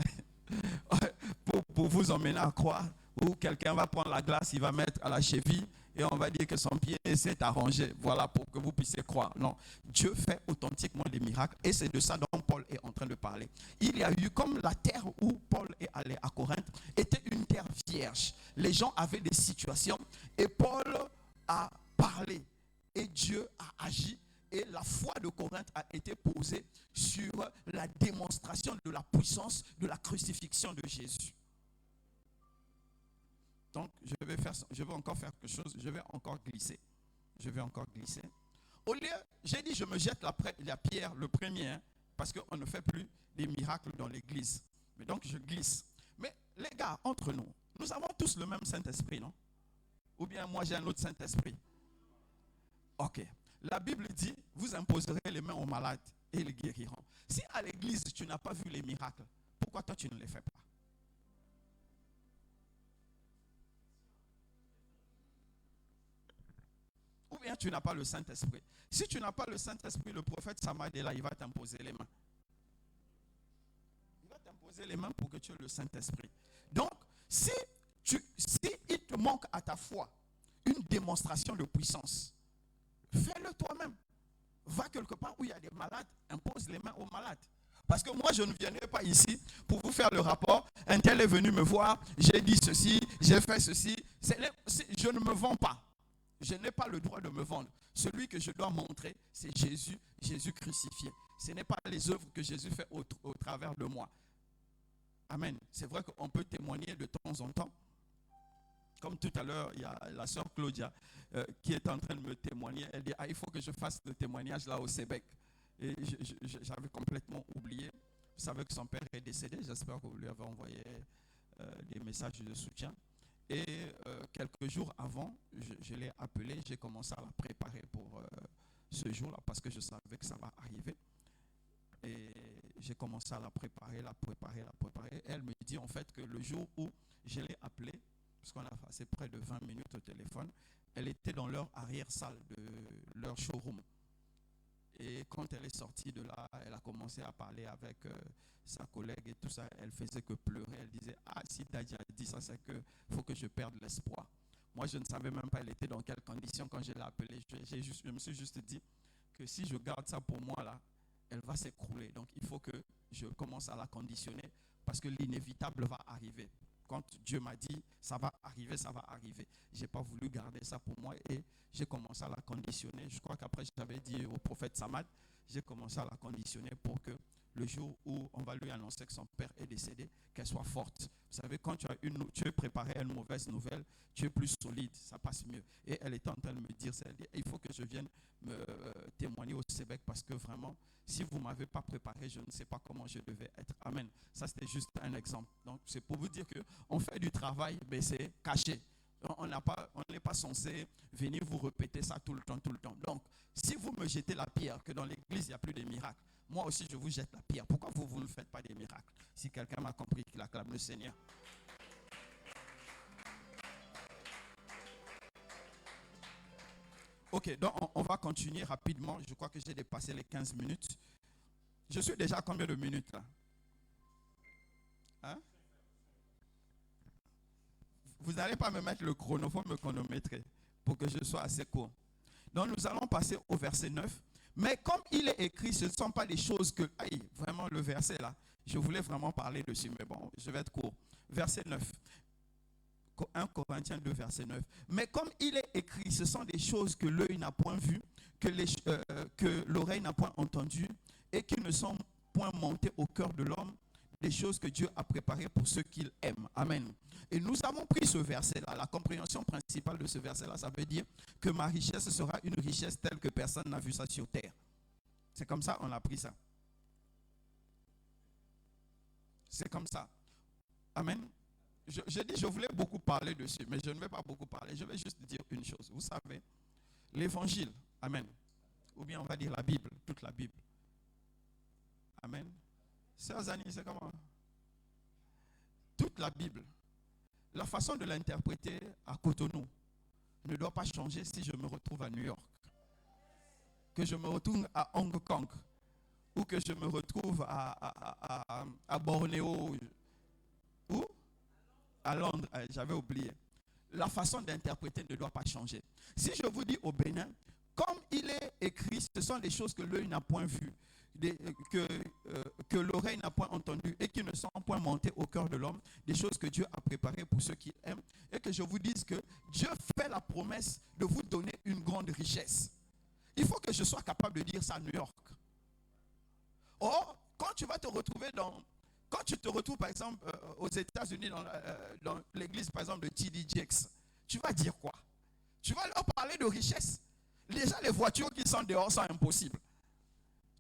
pour vous emmener à croire, où quelqu'un va prendre la glace, il va mettre à la cheville et on va dire que son pied s'est arrangé. Voilà, pour que vous puissiez croire. Non, Dieu fait authentiquement des miracles et c'est de ça dont Paul est en train de parler. Il y a eu, comme la terre où Paul est allé à Corinthe, était une terre vierge. Les gens avaient des situations et Paul a parlé et Dieu a agi. Et la foi de Corinthe a été posée sur la démonstration de la puissance de la crucifixion de Jésus. Donc, je vais encore faire quelque chose. Je vais encore glisser. Au lieu, j'ai dit, je me jette la pierre, le premier, hein, parce qu'on ne fait plus des miracles dans l'église. Mais donc, je glisse. Mais les gars, entre nous, nous avons tous le même Saint-Esprit, non? Ou bien moi, j'ai un autre Saint-Esprit? Ok. La Bible dit, vous imposerez les mains aux malades et ils guériront. Si à l'église, tu n'as pas vu les miracles, pourquoi toi, tu ne les fais pas? Ou bien tu n'as pas le Saint-Esprit. Si tu n'as pas le Saint-Esprit, le prophète Samad est là, il va t'imposer les mains. Il va t'imposer les mains pour que tu aies le Saint-Esprit. Donc, si il te manque à ta foi une démonstration de puissance, fais-le toi-même. Va quelque part où il y a des malades, impose les mains aux malades. Parce que moi, je ne viendrai pas ici pour vous faire le rapport. Un tel est venu me voir, j'ai dit ceci, j'ai fait ceci. Je ne me vends pas. Je n'ai pas le droit de me vendre. Celui que je dois montrer, c'est Jésus, Jésus crucifié. Ce n'est pas les œuvres que Jésus fait au travers de moi. Amen. C'est vrai qu'on peut témoigner de temps en temps. Comme tout à l'heure, il y a la sœur Claudia qui est en train de me témoigner. Elle dit, il faut que je fasse le témoignage là au Sébec. Et j'avais complètement oublié. Vous savez que son père est décédé. J'espère que vous lui avez envoyé des messages de soutien. Et quelques jours avant, je l'ai appelée. J'ai commencé à la préparer pour ce jour-là parce que je savais que ça va arriver. Et j'ai commencé à la préparer. Et elle me dit en fait que le jour où je l'ai appelée, parce qu'on a passé près de 20 minutes au téléphone, elle était dans leur arrière-salle de leur showroom. Et quand elle est sortie de là, elle a commencé à parler avec sa collègue et tout ça. Elle faisait que pleurer. Elle disait, si Daddy a dit ça, c'est qu'il faut que je perde l'espoir. Moi, je ne savais même pas elle était dans quelles conditions quand je l'ai appelée. Je me suis juste dit que si je garde ça pour moi, là, elle va s'écrouler. Donc, il faut que je commence à la conditionner parce que l'inévitable va arriver. Quand Dieu m'a dit, ça va arriver, ça va arriver. Je n'ai pas voulu garder ça pour moi et j'ai commencé à la conditionner. Je crois qu'après, j'avais dit au prophète Samad, j'ai commencé à la conditionner pour que le jour où on va lui annoncer que son père est décédé, qu'elle soit forte. Vous savez, quand tu es préparé à une mauvaise nouvelle, tu es plus solide, ça passe mieux. Et elle était en train de me dire, il faut que je vienne me témoigner au Sébec parce que vraiment, si vous ne m'avez pas préparé, je ne sais pas comment je devais être. Amen. Ça, c'était juste un exemple. Donc, c'est pour vous dire qu'on fait du travail, mais c'est caché. On n'est pas censé venir vous répéter ça tout le temps. Donc, si vous me jetez la pierre, que dans l'église, il n'y a plus de miracles, moi aussi, je vous jette la pierre. Pourquoi vous ne faites pas des miracles? Si quelqu'un m'a compris, qu'il acclame le Seigneur. Ok, donc on va continuer rapidement. Je crois que j'ai dépassé les 15 minutes. Je suis déjà à combien de minutes là? Hein? Vous n'allez pas me mettre le chronophone, me chronométrer pour que je sois assez court. Donc nous allons passer au verset 9. Mais comme il est écrit, ce ne sont pas des choses que... vraiment le verset là, je voulais vraiment parler dessus, mais bon, je vais être court. Verset 9. 1 Corinthiens 2, verset 9. Mais comme il est écrit, ce sont des choses que l'œil n'a point vues, que l'oreille n'a point entendues, et qui ne sont point montées au cœur de l'homme, des choses que Dieu a préparées pour ceux qu'il aime. Amen. Et nous avons pris ce verset-là. La compréhension principale de ce verset-là, ça veut dire que ma richesse sera une richesse telle que personne n'a vu ça sur terre. C'est comme ça, on a pris ça. C'est comme ça. Amen. Je voulais beaucoup parler dessus, mais je ne vais pas beaucoup parler. Je vais juste dire une chose. Vous savez, l'évangile, amen. Ou bien on va dire la Bible, toute la Bible. Amen. Sœurs Annie, c'est comment? Toute la Bible, la façon de l'interpréter à Cotonou ne doit pas changer si je me retrouve à New York, que je me retrouve à Hong Kong, ou que je me retrouve à Bornéo, ou à Londres, j'avais oublié. La façon d'interpréter ne doit pas changer. Si je vous dis au Bénin, comme il est écrit, ce sont des choses que l'œil n'a point vues, que l'oreille n'a point entendues et qui ne sont point montées au cœur de l'homme, des choses que Dieu a préparées pour ceux qui aiment, et que je vous dise que Dieu fait la promesse de vous donner une grande richesse. Il faut que je sois capable de dire ça à New York. Or, quand tu vas te retrouver quand tu te retrouves par exemple aux États-Unis dans l'église par exemple de T.D. Jakes, tu vas dire quoi? Tu vas leur parler de richesse. Déjà les voitures qui sont dehors sont impossibles.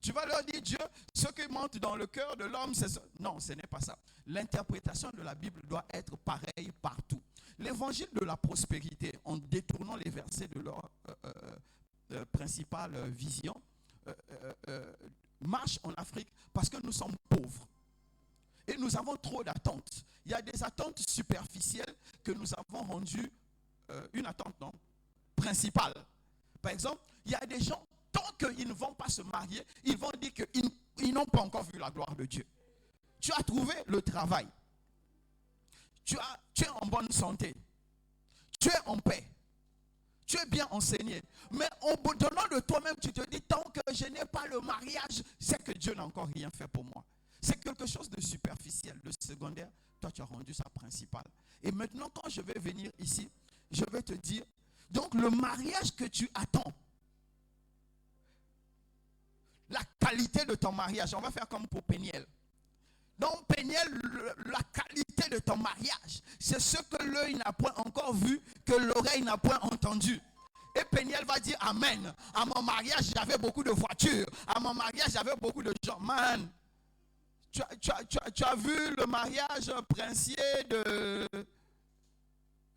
Tu vas leur dire Dieu, ce qui monte dans le cœur de l'homme, c'est ça. Non, ce n'est pas ça. L'interprétation de la Bible doit être pareille partout. L'évangile de la prospérité, en détournant les versets de leur principale vision, marche en Afrique parce que nous sommes pauvres. Et nous avons trop d'attentes. Il y a des attentes superficielles que nous avons rendues une attente principale. Par exemple, il y a des gens, tant qu'ils ne vont pas se marier, ils vont dire qu'ils n'ont pas encore vu la gloire de Dieu. Tu as trouvé le travail. Tu es en bonne santé. Tu es en paix. Tu es bien enseigné. Mais au donnant de toi-même, tu te dis, tant que je n'ai pas le mariage, c'est que Dieu n'a encore rien fait pour moi. C'est quelque chose de superficiel, de secondaire. Toi, tu as rendu ça principal. Et maintenant, quand je vais venir ici, je vais te dire, donc le mariage que tu attends, la qualité de ton mariage, on va faire comme pour Péniel. Donc Péniel, la qualité de ton mariage, c'est ce que l'œil n'a point encore vu, que l'oreille n'a point entendu. Et Péniel va dire amen. À mon mariage, j'avais beaucoup de voitures. À mon mariage, j'avais beaucoup de gens. Man, tu as vu le mariage princier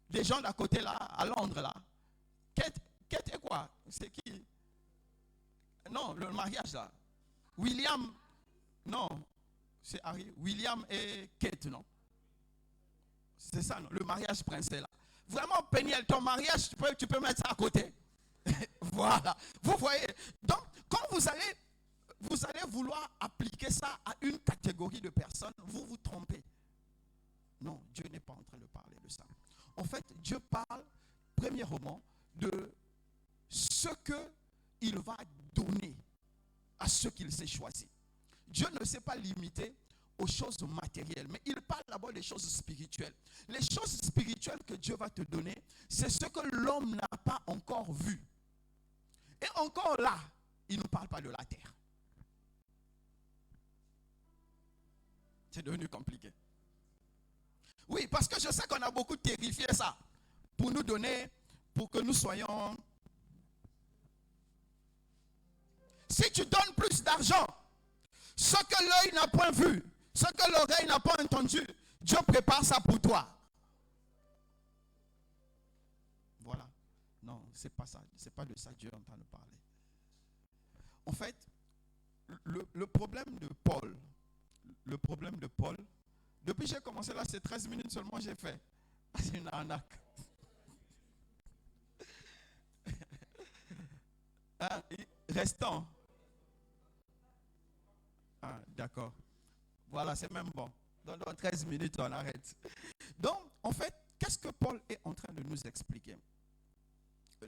des gens d'à côté là, à Londres là. Kate et quoi? C'est qui? Non, le mariage là. William, non. C'est Harry, William et Kate, non? C'est ça, non? Le mariage princesse là. Vraiment, Péniel, ton mariage, tu peux mettre ça à côté. Voilà. Vous voyez. Donc, quand vous allez vouloir appliquer ça à une catégorie de personnes, vous vous trompez. Non, Dieu n'est pas en train de parler de ça. En fait, Dieu parle, premièrement, de ce qu'il va donner à ceux qu'il s'est choisis. Dieu ne s'est pas limité aux choses matérielles, mais il parle d'abord des choses spirituelles. Les choses spirituelles que Dieu va te donner, c'est ce que l'homme n'a pas encore vu. Et encore là, il ne parle pas de la terre. C'est devenu compliqué. Oui, parce que je sais qu'on a beaucoup terrifié ça pour nous donner, pour que nous soyons... Si tu donnes plus d'argent, ce que l'œil n'a point vu, ce que l'oreille n'a pas entendu, Dieu prépare ça pour toi. Voilà. Non, c'est pas ça. C'est pas de ça que Dieu est en train de parler. En fait, le problème de Paul, depuis que j'ai commencé là, c'est 13 minutes seulement j'ai fait. C'est une arnaque. Hein, restant. Ah, d'accord. Voilà, c'est même bon. Dans 13 minutes, on arrête. Donc, en fait, qu'est-ce que Paul est en train de nous expliquer?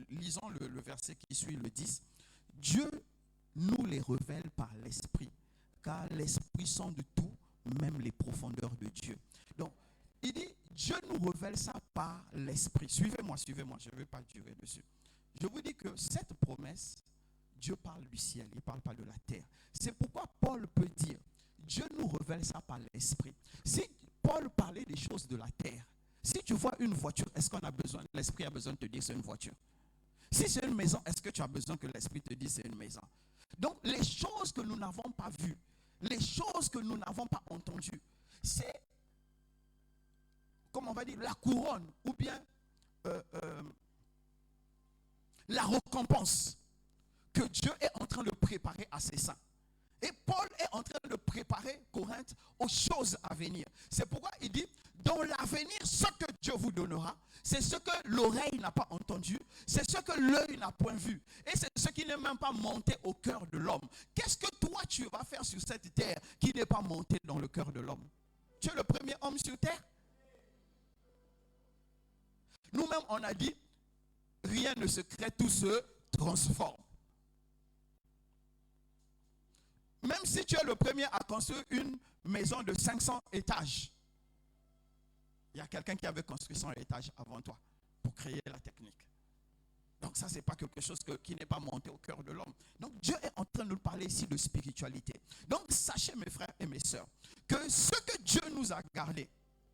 Lisons le verset qui suit, le 10. Dieu nous les révèle par l'Esprit, car l'Esprit sonde tout, même les profondeurs de Dieu. Donc, il dit, Dieu nous révèle ça par l'Esprit. Suivez-moi, je ne vais pas durer dessus. Je vous dis que cette promesse, Dieu parle du ciel, il ne parle pas de la terre. C'est pourquoi Paul peut dire, Dieu nous révèle ça par l'esprit. Si Paul parlait des choses de la terre, si tu vois une voiture, est-ce qu'on a besoin, l'esprit a besoin de te dire c'est une voiture? Si c'est une maison, est-ce que tu as besoin que l'esprit te dise c'est une maison? Donc les choses que nous n'avons pas vues, les choses que nous n'avons pas entendues, c'est, comment on va dire, la couronne ou bien la récompense que Dieu est en train de préparer à ses saints. Et Paul est en train de préparer Corinthe aux choses à venir. C'est pourquoi il dit, dans l'avenir, ce que Dieu vous donnera, c'est ce que l'oreille n'a pas entendu, c'est ce que l'œil n'a point vu, et c'est ce qui n'est même pas monté au cœur de l'homme. Qu'est-ce que toi tu vas faire sur cette terre qui n'est pas monté dans le cœur de l'homme? Tu es le premier homme sur terre. Nous-mêmes, on a dit, rien ne se crée, tout se transforme. Même si tu es le premier à construire une maison de 500 étages, il y a quelqu'un qui avait construit 100 étages avant toi pour créer la technique. Donc ça, ce n'est pas quelque chose qui n'est pas monté au cœur de l'homme. Donc Dieu est en train de nous parler ici de spiritualité. Donc sachez, mes frères et mes sœurs, que ce que Dieu nous a gardé,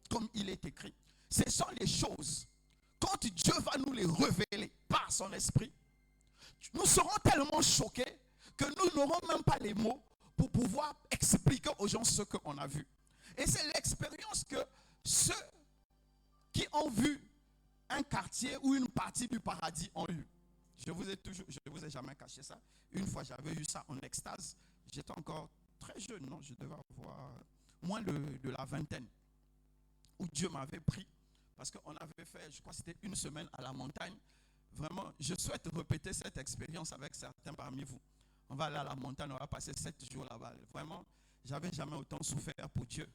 comme il est écrit, ce sont les choses, quand Dieu va nous les révéler par son esprit, nous serons tellement choqués que nous n'aurons même pas les mots pour pouvoir expliquer aux gens ce qu'on a vu. Et c'est l'expérience que ceux qui ont vu un quartier ou une partie du paradis ont eu. Je vous ai jamais caché ça. Une fois, j'avais eu ça en extase. J'étais encore très jeune, non, je devais avoir moins de la vingtaine, où Dieu m'avait pris, parce qu'on avait fait, je crois que c'était une semaine à la montagne. Vraiment, je souhaite répéter cette expérience avec certains parmi vous. On va aller à la montagne, on va passer 7 jours là-bas. Vraiment, j'avais jamais autant souffert pour Dieu.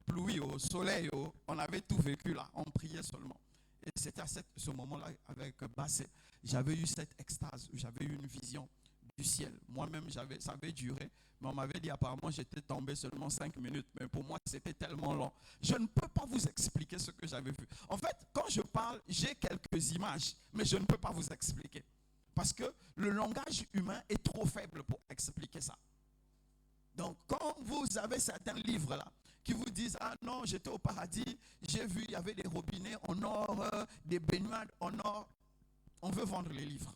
Pluie, au soleil, on avait tout vécu là, on priait seulement. Et c'était à ce moment-là, avec Bassé, j'avais eu cette extase, j'avais eu une vision du ciel. Moi-même, ça avait duré, mais on m'avait dit apparemment j'étais tombé seulement 5 minutes. Mais pour moi, c'était tellement long. Je ne peux pas vous expliquer ce que j'avais vu. En fait, quand je parle, j'ai quelques images, mais je ne peux pas vous expliquer. Parce que le langage humain est trop faible pour expliquer ça. Donc, quand vous avez certains livres là, qui vous disent, ah non, j'étais au paradis, j'ai vu, il y avait des robinets en or, des baignoires en or, on veut vendre les livres.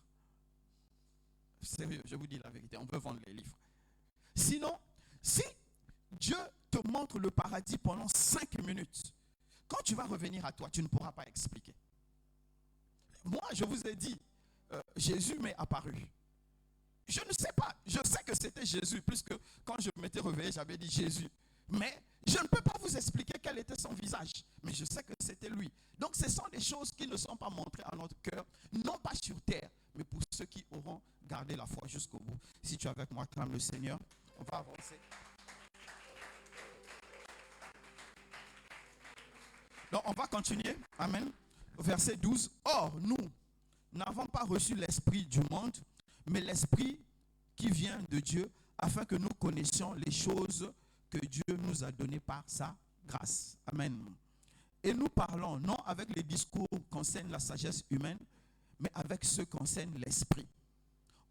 Sérieux, je vous dis la vérité, on veut vendre les livres. Sinon, si Dieu te montre le paradis pendant 5 minutes, quand tu vas revenir à toi, tu ne pourras pas expliquer. Moi, je vous ai dit, Jésus m'est apparu. Je ne sais pas, je sais que c'était Jésus, puisque quand je m'étais réveillé, j'avais dit Jésus. Mais je ne peux pas vous expliquer quel était son visage, mais je sais que c'était lui. Donc ce sont des choses qui ne sont pas montrées à notre cœur, non pas sur terre, mais pour ceux qui auront gardé la foi jusqu'au bout. Si tu es avec moi, acclame le Seigneur, on va avancer. Donc on va continuer, amen. Verset 12, or nous n'avons pas reçu l'esprit du monde, mais l'esprit qui vient de Dieu, afin que nous connaissions les choses que Dieu nous a données par sa grâce. Amen. Et nous parlons non avec les discours qui concernent la sagesse humaine, mais avec ceux qui concernent l'esprit,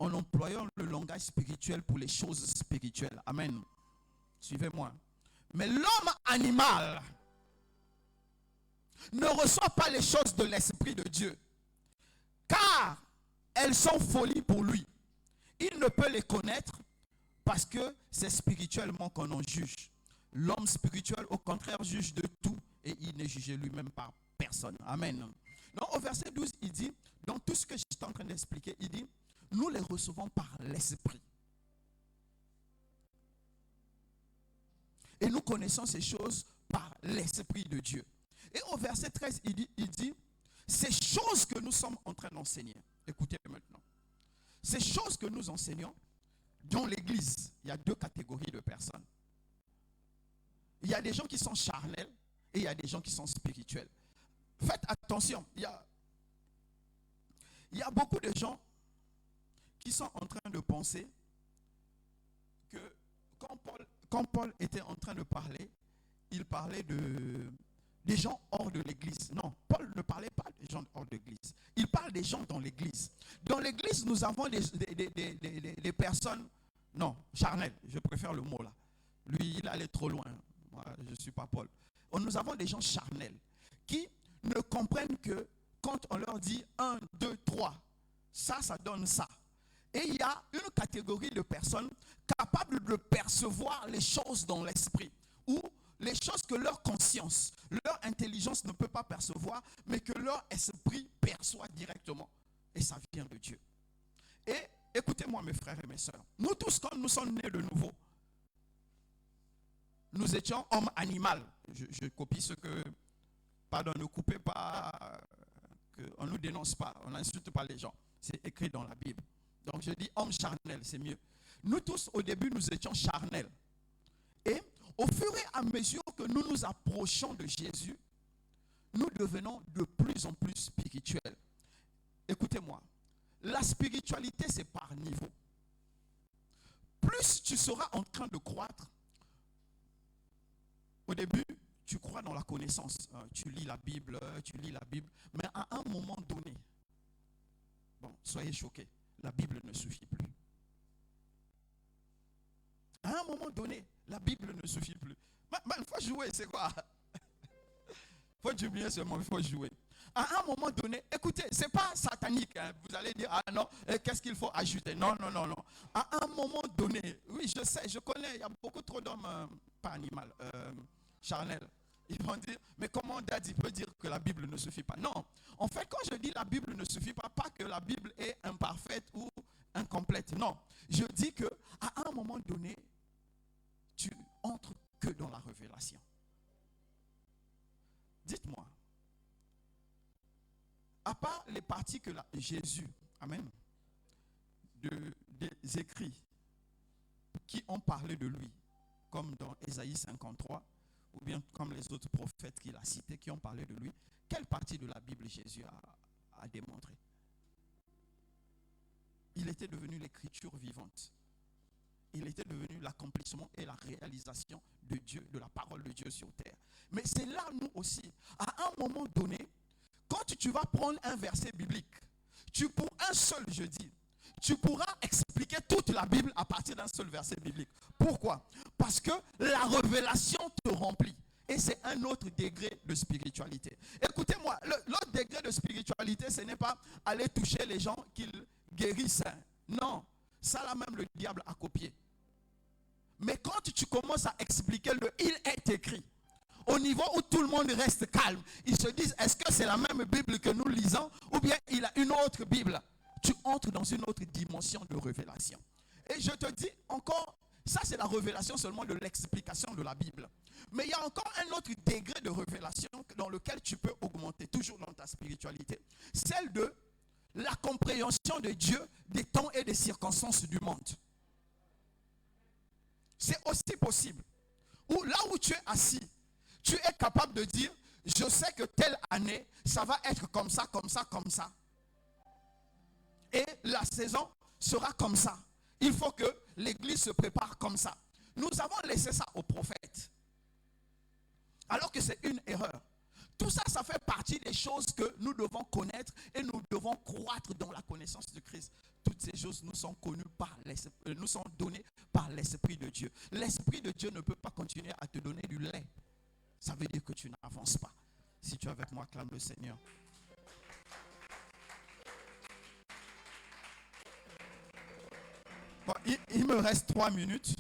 en employant le langage spirituel pour les choses spirituelles. Amen. Suivez-moi. Mais l'homme animal ne reçoit pas les choses de l'esprit de Dieu, car elles sont folies pour lui. Il ne peut les connaître parce que c'est spirituellement qu'on en juge. L'homme spirituel, au contraire, juge de tout et il n'est jugé lui-même par personne. Amen. Donc, au verset 12, il dit, dans tout ce que je suis en train d'expliquer, il dit, nous les recevons par l'esprit. Et nous connaissons ces choses par l'esprit de Dieu. Et au verset 13, il dit, ces choses que nous sommes en train d'enseigner. Écoutez maintenant. Ces choses que nous enseignons, dans l'église, il y a 2 catégories de personnes. Il y a des gens qui sont charnels et il y a des gens qui sont spirituels. Faites attention, il y a beaucoup de gens qui sont en train de penser que quand Paul était en train de parler, il parlait des gens hors de l'église. Non, Paul ne parlait pas des gens hors de l'église. Il parle des gens dans l'église. Dans l'église, nous avons des personnes, non, charnelles, je préfère le mot là. Lui, il allait trop loin. Moi, je ne suis pas Paul. Nous avons des gens charnels qui ne comprennent que quand on leur dit 1, 2, 3, ça donne ça. Et il y a une catégorie de personnes capables de percevoir les choses dans l'esprit, ou les choses que leur conscience, leur intelligence ne peut pas percevoir, mais que leur esprit perçoit directement. Et ça vient de Dieu. Et écoutez-moi mes frères et mes sœurs, nous tous quand nous sommes nés de nouveau, nous étions hommes animal. Je copie ce que, pardon, ne coupez pas, on ne nous dénonce pas, on n'insulte pas les gens. C'est écrit dans la Bible. Donc je dis homme charnel, c'est mieux. Nous tous au début nous étions charnels. Et au fur et à mesure que nous nous approchons de Jésus, nous devenons de plus en plus spirituels. Écoutez-moi, la spiritualité c'est par niveau. Plus tu seras en train de croître, au début tu crois dans la connaissance, tu lis la Bible, mais à un moment donné, bon, soyez choqués, la Bible ne suffit plus. À un moment donné, la Bible ne suffit plus. Il faut jouer, c'est quoi? Il faut jubiler seulement, il faut jouer. À un moment donné, écoutez, ce n'est pas satanique. Hein. Vous allez dire, ah non, qu'est-ce qu'il faut ajouter? Non. À un moment donné, oui, je sais, je connais, il y a beaucoup trop d'hommes, pas animal, charnels. Ils vont dire, mais comment Daddy peut dire que la Bible ne suffit pas? Non. En fait, quand je dis la Bible ne suffit pas, pas que la Bible est imparfaite ou incomplète. Non. Je dis qu'à un moment donné, tu entres que dans la révélation. Dites-moi, à part les parties que Jésus, amen, des écrits qui ont parlé de lui, comme dans Ésaïe 53, ou bien comme les autres prophètes qu'il a cités qui ont parlé de lui, quelle partie de la Bible Jésus a démontré? Il était devenu l'écriture vivante. Il était devenu l'accomplissement et la réalisation de Dieu, de la parole de Dieu sur terre. Mais c'est là, nous aussi, à un moment donné, quand tu vas prendre un verset biblique, pour un seul, je dis, tu pourras expliquer toute la Bible à partir d'un seul verset biblique. Pourquoi? Parce que la révélation te remplit. Et c'est un autre degré de spiritualité. Écoutez-moi, l'autre degré de spiritualité, ce n'est pas aller toucher les gens qu'ils guérissent. Non, ça là même le diable a copié. Mais quand tu commences à expliquer il est écrit, au niveau où tout le monde reste calme, ils se disent, est-ce que c'est la même Bible que nous lisons ou bien il a une autre Bible? Tu entres dans une autre dimension de révélation. Et je te dis encore, ça c'est la révélation seulement de l'explication de la Bible. Mais il y a encore un autre degré de révélation dans lequel tu peux augmenter, toujours dans ta spiritualité. Celle de la compréhension de Dieu des temps et des circonstances du monde. C'est aussi possible. Ou là où tu es assis, tu es capable de dire, je sais que telle année, ça va être comme ça, comme ça, comme ça. Et la saison sera comme ça. Il faut que l'église se prépare comme ça. Nous avons laissé ça aux prophètes. Alors que c'est une erreur. Tout ça, ça fait partie des choses que nous devons connaître et nous devons croître dans la connaissance de Christ. Toutes ces choses nous sont connues nous sont données par l'Esprit de Dieu. L'Esprit de Dieu ne peut pas continuer à te donner du lait. Ça veut dire que tu n'avances pas. Si tu es avec moi, acclame le Seigneur. Bon, il me reste 3 minutes.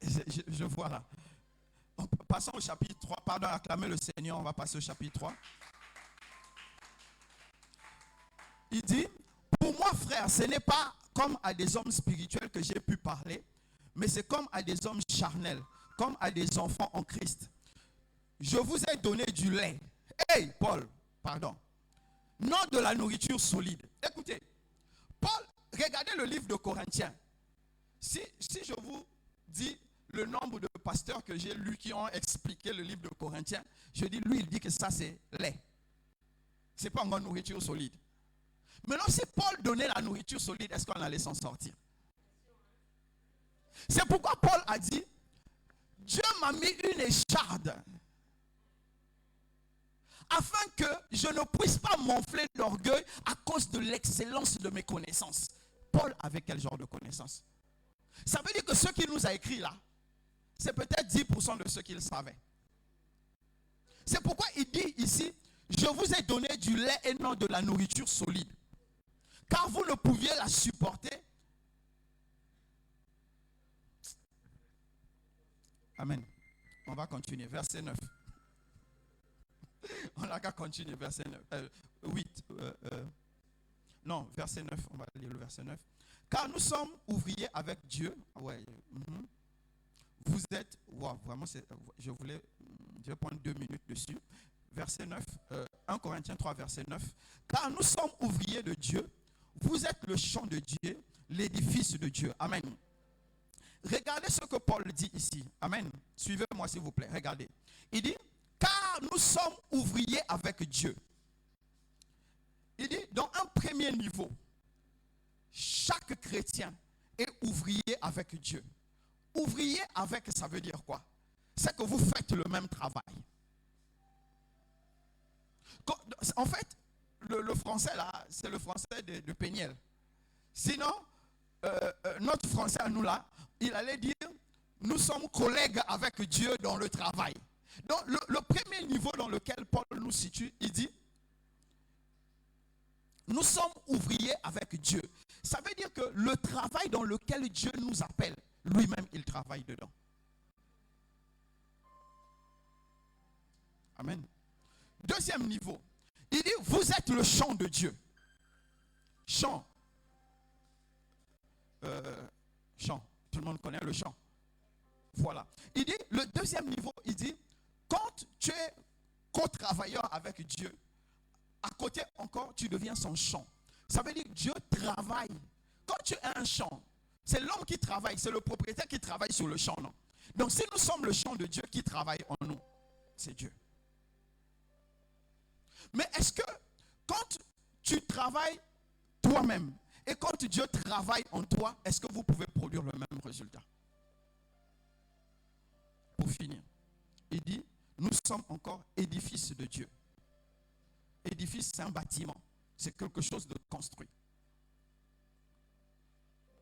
Je vois là. Passons au chapitre 3. Pardon, acclamer le Seigneur. On va passer au chapitre 3. Il dit, pour moi, frère, ce n'est pas comme à des hommes spirituels que j'ai pu parler, mais c'est comme à des hommes charnels, comme à des enfants en Christ. Je vous ai donné du lait. Hey, Paul, pardon. Non de la nourriture solide. Écoutez, Paul, regardez le livre de Corinthiens. Si je vous dis le nombre de pasteurs que j'ai lus qui ont expliqué le livre de Corinthiens, je dis, lui, il dit que ça, c'est lait. Ce n'est pas encore nourriture solide. Maintenant, si Paul donnait la nourriture solide, est-ce qu'on allait s'en sortir? C'est pourquoi Paul a dit, Dieu m'a mis une écharde afin que je ne puisse pas m'enfler d'orgueil à cause de l'excellence de mes connaissances. Paul avait quel genre de connaissances? Ça veut dire que ce qu'il nous a écrit là, c'est peut-être 10% de ce qu'il savait. C'est pourquoi il dit ici, je vous ai donné du lait et non de la nourriture solide, car vous ne pouviez la supporter. Amen. On va continuer. Verset 9. On n'a qu'à continuer. Verset 9. 8. Non, verset 9. On va lire le verset 9. Car nous sommes ouvriers avec Dieu. Ouais. Vous êtes. Wow, vraiment, je vais prendre 2 minutes dessus. Verset 9. 1 Corinthiens 3, verset 9. Car nous sommes ouvriers de Dieu. Vous êtes le champ de Dieu, l'édifice de Dieu. Amen. Regardez ce que Paul dit ici. Amen. Suivez-moi s'il vous plaît. Regardez. Il dit, car nous sommes ouvriers avec Dieu. Il dit, dans un premier niveau, chaque chrétien est ouvrier avec Dieu. Ouvrier avec, ça veut dire quoi? C'est que vous faites le même travail. En fait, le français là, c'est le français de Péniel. Sinon, notre français à nous là, il allait dire, nous sommes collègues avec Dieu dans le travail. Donc le premier niveau dans lequel Paul nous situe, il dit, nous sommes ouvriers avec Dieu. Ça veut dire que le travail dans lequel Dieu nous appelle, lui-même, il travaille dedans. Amen. Deuxième niveau, il dit, vous êtes le champ de Dieu. Champ. Champ. Tout le monde connaît le champ. Voilà. Il dit, le deuxième niveau, il dit, quand tu es co-travailleur avec Dieu, à côté encore, tu deviens son champ. Ça veut dire que Dieu travaille. Quand tu as un champ, c'est l'homme qui travaille, c'est le propriétaire qui travaille sur le champ, non? Donc si nous sommes le champ de Dieu qui travaille en nous, c'est Dieu. Mais est-ce que quand tu travailles toi-même et quand Dieu travaille en toi, est-ce que vous pouvez produire le même résultat? Pour finir, il dit, nous sommes encore édifices de Dieu. Édifice, c'est un bâtiment. C'est quelque chose de construit.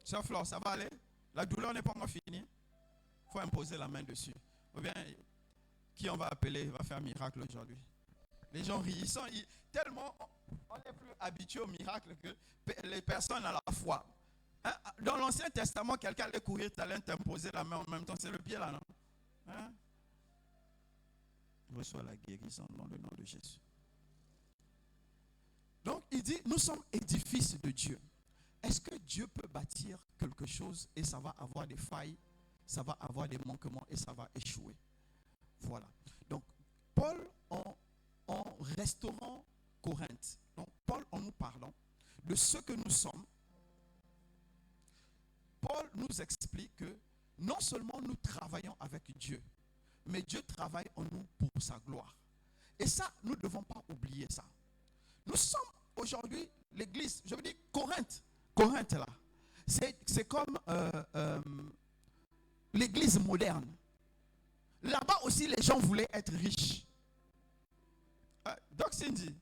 Sœur Flore, ça va aller? La douleur n'est pas encore finie. Il faut imposer la main dessus. Ou bien, qui on va appeler va faire un miracle aujourd'hui? Les gens rient. Tellement, on est plus habitué au miracle que les personnes à la foi. Hein? Dans l'Ancien Testament, quelqu'un allait courir, tu allais t'imposer la main en même temps. C'est le pied là, non? Hein? Reçois la guérison dans le nom de Jésus. Donc, il dit, nous sommes édifices de Dieu. Est-ce que Dieu peut bâtir quelque chose et ça va avoir des failles, ça va avoir des manquements et ça va échouer? Voilà. Donc, Paul, en restaurant Corinthe, donc Paul, en nous parlant de ce que nous sommes, Paul nous explique que non seulement nous travaillons avec Dieu, mais Dieu travaille en nous pour sa gloire. Et ça, nous ne devons pas oublier ça. Nous sommes aujourd'hui l'église, je veux dire Corinthe là, c'est comme l'église moderne. Là-bas aussi, les gens voulaient être riches. Doc Cindy,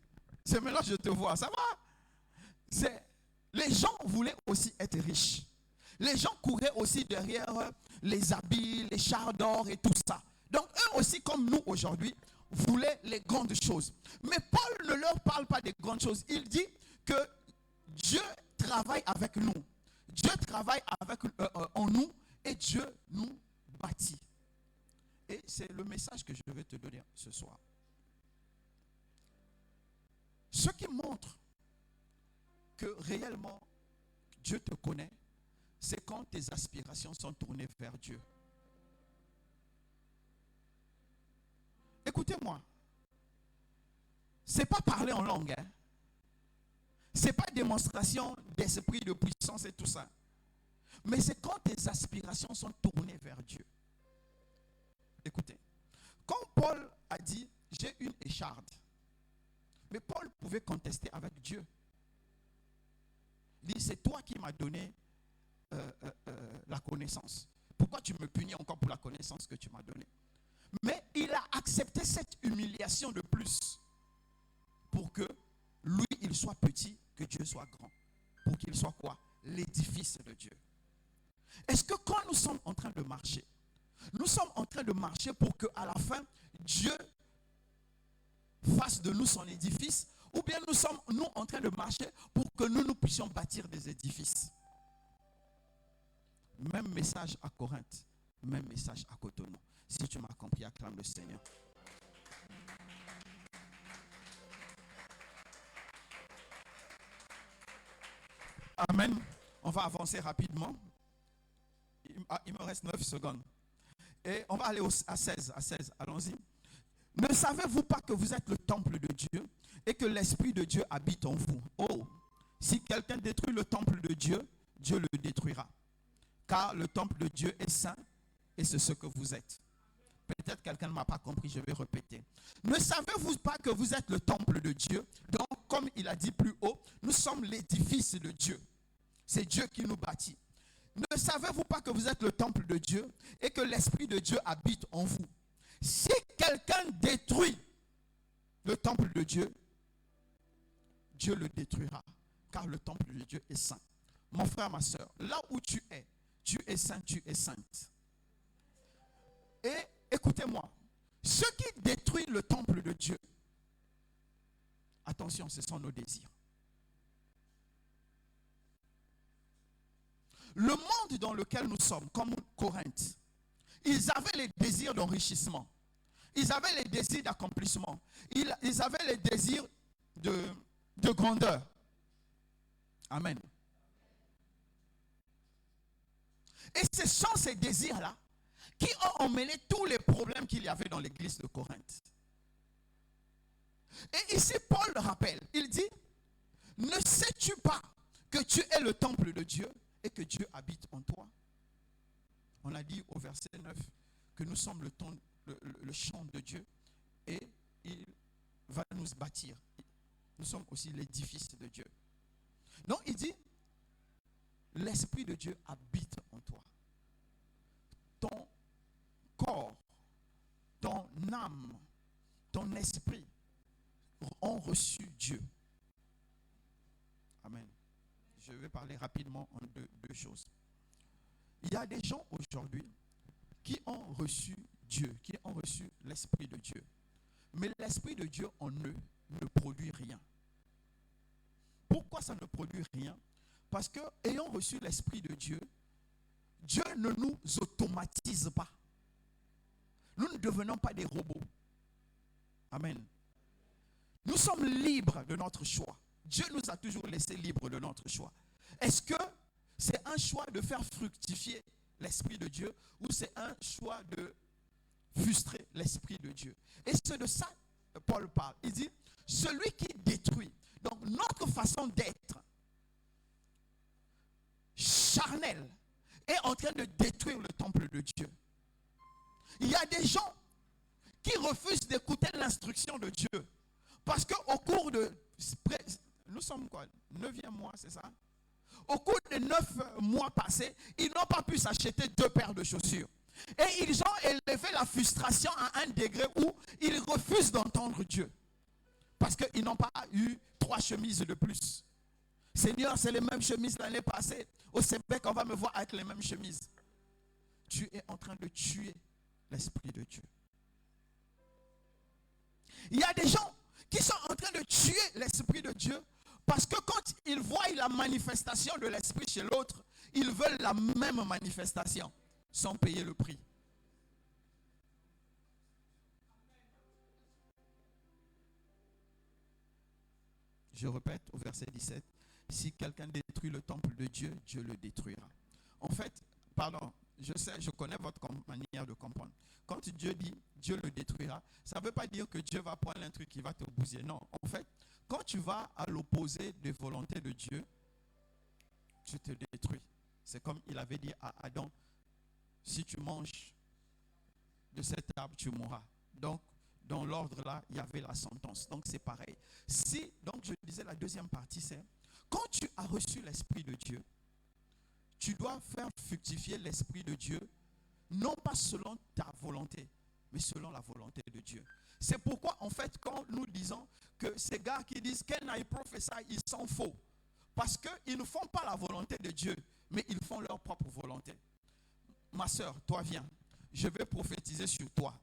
c'est maintenant je te vois, ça va? Les gens voulaient aussi être riches. Les gens couraient aussi derrière les habits, les chars d'or et tout ça. Donc eux aussi, comme nous aujourd'hui, voulaient les grandes choses. Mais Paul ne leur parle pas des grandes choses. Il dit que Dieu travaille avec nous. Dieu travaille en nous et Dieu nous bâtit. Et c'est le message que je vais te donner ce soir. Ce qui montre que réellement Dieu te connaît, c'est quand tes aspirations sont tournées vers Dieu. Écoutez-moi, c'est pas parler en langue, hein? C'est pas démonstration d'esprit de puissance et tout ça. Mais c'est quand tes aspirations sont tournées vers Dieu. Écoutez, quand Paul a dit j'ai une écharde, mais Paul pouvait contester avec Dieu. Il dit c'est toi qui m'as donné la connaissance. Pourquoi tu me punis encore pour la connaissance que tu m'as donnée? Mais il a accepté cette humiliation de plus pour que lui, il soit petit, que Dieu soit grand. Pour qu'il soit quoi? L'édifice de Dieu. Est-ce que quand nous sommes en train de marcher, nous sommes en train de marcher pour qu'à la fin, Dieu fasse de nous son édifice, ou bien nous sommes en train de marcher pour que nous puissions bâtir des édifices? Même message à Corinthe, même message à Cotonou. Si tu m'as compris, acclame le Seigneur. Amen. On va avancer rapidement. Il me reste 9 secondes. Et on va aller à 16. Allons-y. Ne savez-vous pas que vous êtes le temple de Dieu et que l'Esprit de Dieu habite en vous? Oh, si quelqu'un détruit le temple de Dieu, Dieu le détruira. Car le temple de Dieu est saint et c'est ce que vous êtes. Peut-être quelqu'un ne m'a pas compris, je vais répéter. Ne savez-vous pas que vous êtes le temple de Dieu? Donc, comme il a dit plus haut, nous sommes l'édifice de Dieu. C'est Dieu qui nous bâtit. Ne savez-vous pas que vous êtes le temple de Dieu et que l'Esprit de Dieu habite en vous? Si quelqu'un détruit le temple de Dieu, Dieu le détruira, car le temple de Dieu est saint. Mon frère, ma soeur, là où tu es saint, tu es sainte. Et écoutez-moi, ce qui détruit le temple de Dieu, attention, ce sont nos désirs. Le monde dans lequel nous sommes, comme Corinthe, ils avaient les désirs d'enrichissement. Ils avaient les désirs d'accomplissement. Ils avaient les désirs de grandeur. Amen. Et ce sont ces désirs-là qui ont emmené tous les problèmes qu'il y avait dans l'église de Corinthe. Et ici, Paul le rappelle. Il dit, ne sais-tu pas que tu es le temple de Dieu et que Dieu habite en toi? On a dit au verset 9 que nous sommes le champ de Dieu et il va nous bâtir. Nous sommes aussi l'édifice de Dieu. Donc il dit, l'Esprit de Dieu habite en toi. Ton corps, ton âme, ton esprit ont reçu Dieu. Amen. Je vais parler rapidement en deux choses. Il y a des gens aujourd'hui qui ont reçu Dieu, qui ont reçu l'Esprit de Dieu. Mais l'Esprit de Dieu en eux ne produit rien. Pourquoi ça ne produit rien? Parce que, ayant reçu l'Esprit de Dieu, Dieu ne nous automatise pas. Nous ne devenons pas des robots. Amen. Nous sommes libres de notre choix. Dieu nous a toujours laissé libres de notre choix. Est-ce que c'est un choix de faire fructifier l'Esprit de Dieu ou c'est un choix de frustrer l'Esprit de Dieu? Et c'est de ça que Paul parle. Il dit, celui qui détruit. Donc notre façon d'être charnelle est en train de détruire le temple de Dieu. Il y a des gens qui refusent d'écouter l'instruction de Dieu. Parce qu'au cours de... Nous sommes quoi? 9e mois, c'est ça? Au cours de 9 mois passés, ils n'ont pas pu s'acheter 2 paires de chaussures. Et ils ont élevé la frustration à un degré où ils refusent d'entendre Dieu. Parce qu'ils n'ont pas eu 3 chemises de plus. Seigneur, c'est les mêmes chemises l'année passée. Au Sébec, on va me voir avec les mêmes chemises. Tu es en train de tuer l'Esprit de Dieu. Il y a des gens qui sont en train de tuer l'Esprit de Dieu parce que quand ils voient la manifestation de l'Esprit chez l'autre, ils veulent la même manifestation sans payer le prix. Je répète au verset 17, si quelqu'un détruit le temple de Dieu, Dieu le détruira. En fait, pardon, je connais votre manière de comprendre. Quand Dieu dit Dieu le détruira, ça ne veut pas dire que Dieu va prendre un truc qui va te bousiller. Non, en fait, quand tu vas à l'opposé des volontés de Dieu, tu te détruis. C'est comme il avait dit à Adam, si tu manges de cet arbre, tu mourras. Donc, dans l'ordre là, il y avait la sentence. Donc, c'est pareil. Donc, je disais, la deuxième partie, c'est quand tu as reçu l'Esprit de Dieu, tu dois faire fructifier l'Esprit de Dieu, non pas selon ta volonté, mais selon la volonté de Dieu. C'est pourquoi, en fait, quand nous disons que ces gars qui disent « Can I prophesy ?» ils sont faux. Parce qu'ils ne font pas la volonté de Dieu, mais ils font leur propre volonté. Ma soeur, toi viens, je vais prophétiser sur toi.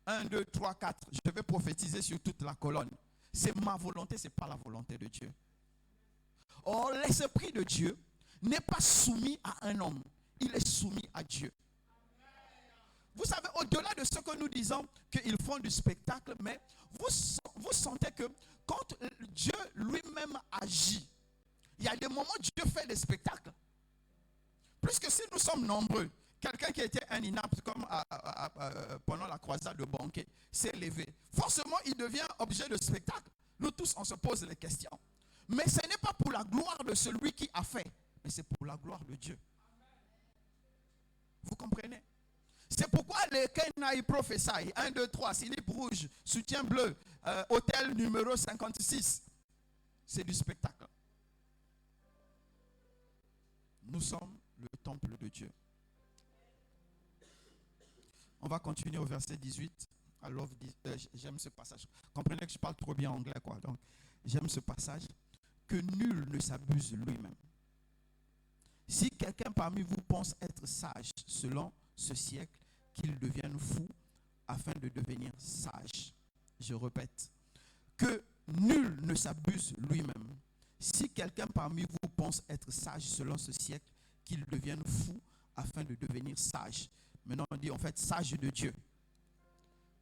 1, 2, 3, 4, je vais prophétiser sur toute la colonne. C'est ma volonté, ce n'est pas la volonté de Dieu. Or, l'Esprit de Dieu n'est pas soumis à un homme, il est soumis à Dieu. Vous savez, au-delà de ce que nous disons qu'ils font du spectacle, mais vous sentez que quand Dieu lui-même agit, il y a des moments où Dieu fait des spectacles. Puisque si nous sommes nombreux, quelqu'un qui était un inapte comme pendant la croisade de banquet s'est levé. Forcément, il devient objet de spectacle. Nous tous, on se pose les questions. Mais ce n'est pas pour la gloire de celui qui a fait, mais c'est pour la gloire de Dieu. Vous comprenez? C'est pourquoi les Kenaï prophétient. 1, 2, 3, slip rouge, soutien bleu, hôtel numéro 56. C'est du spectacle. Nous sommes le temple de Dieu. On va continuer au verset 18. Alors, j'aime ce passage. Comprenez que je parle trop bien anglais, quoi. Donc, j'aime ce passage. Que nul ne s'abuse lui-même. Si quelqu'un parmi vous pense être sage selon ce siècle, qu'il devienne fou afin de devenir sage. Je répète. Que nul ne s'abuse lui-même. Si quelqu'un parmi vous pense être sage selon ce siècle, qu'il devienne fou afin de devenir sage. Maintenant, on dit en fait sage de Dieu.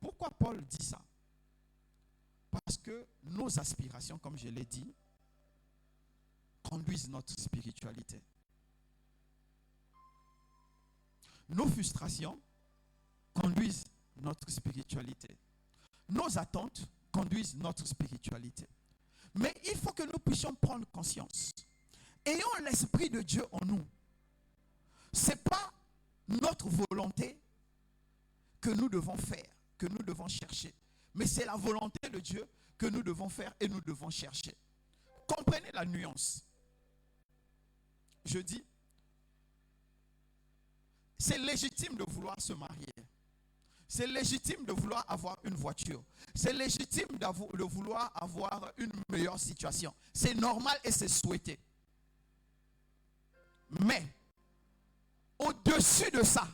Pourquoi Paul dit ça? Parce que nos aspirations, comme je l'ai dit, conduisent notre spiritualité. Nos frustrations conduisent notre spiritualité. Nos attentes conduisent notre spiritualité. Mais il faut que nous puissions prendre conscience. Ayons l'Esprit de Dieu en nous. Ce n'est pas notre volonté que nous devons faire, que nous devons chercher. Mais c'est la volonté de Dieu que nous devons faire et nous devons chercher. Comprenez la nuance. Je dis, c'est légitime de vouloir se marier. C'est légitime de vouloir avoir une voiture. C'est légitime de vouloir avoir une meilleure situation. C'est normal et c'est souhaité. Mais, au-dessus de ça,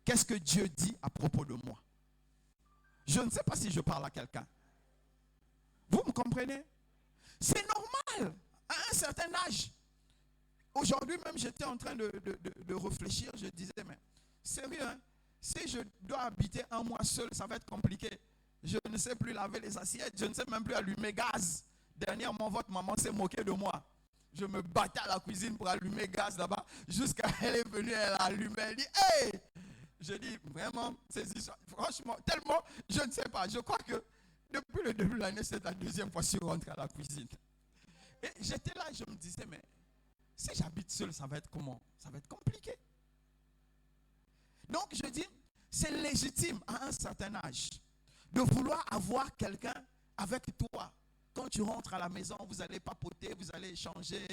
qu'est-ce que Dieu dit à propos de moi? Je ne sais pas si je parle à quelqu'un. Vous me comprenez? C'est normal. À un certain âge. Aujourd'hui même, j'étais en train de réfléchir. Je disais, mais sérieux, hein? Si je dois habiter un mois seul, ça va être compliqué. Je ne sais plus laver les assiettes. Je ne sais même plus allumer gaz. Dernièrement, votre maman s'est moquée de moi. Je me battais à la cuisine pour allumer gaz là-bas. Jusqu'à elle est venue, elle a allumé. Elle dit, hey! Je dis, vraiment, ces histoires, franchement, tellement, je ne sais pas. Je crois que depuis le début de l'année, c'est la deuxième fois que je rentre à la cuisine. Et j'étais là, je me disais, mais si j'habite seul, ça va être comment? Ça va être compliqué. Donc, je dis, c'est légitime à un certain âge de vouloir avoir quelqu'un avec toi. Quand tu rentres à la maison, vous allez papoter, vous allez échanger,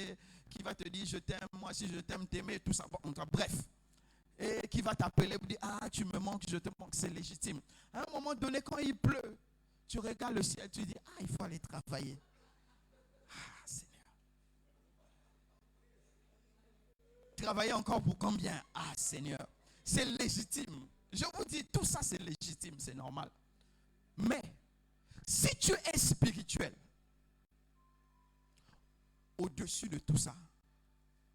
qui va te dire je t'aime, moi si je t'aime, t'aimer, tout ça. Bref. Et qui va t'appeler pour dire ah tu me manques, je te manque, c'est légitime. À un moment donné, quand il pleut, tu regardes le ciel, tu dis ah il faut aller travailler. Ah Seigneur. Travailler encore pour combien? Ah Seigneur. C'est légitime. Je vous dis, tout ça c'est légitime, c'est normal. Mais, si tu es spirituel, au-dessus de tout ça,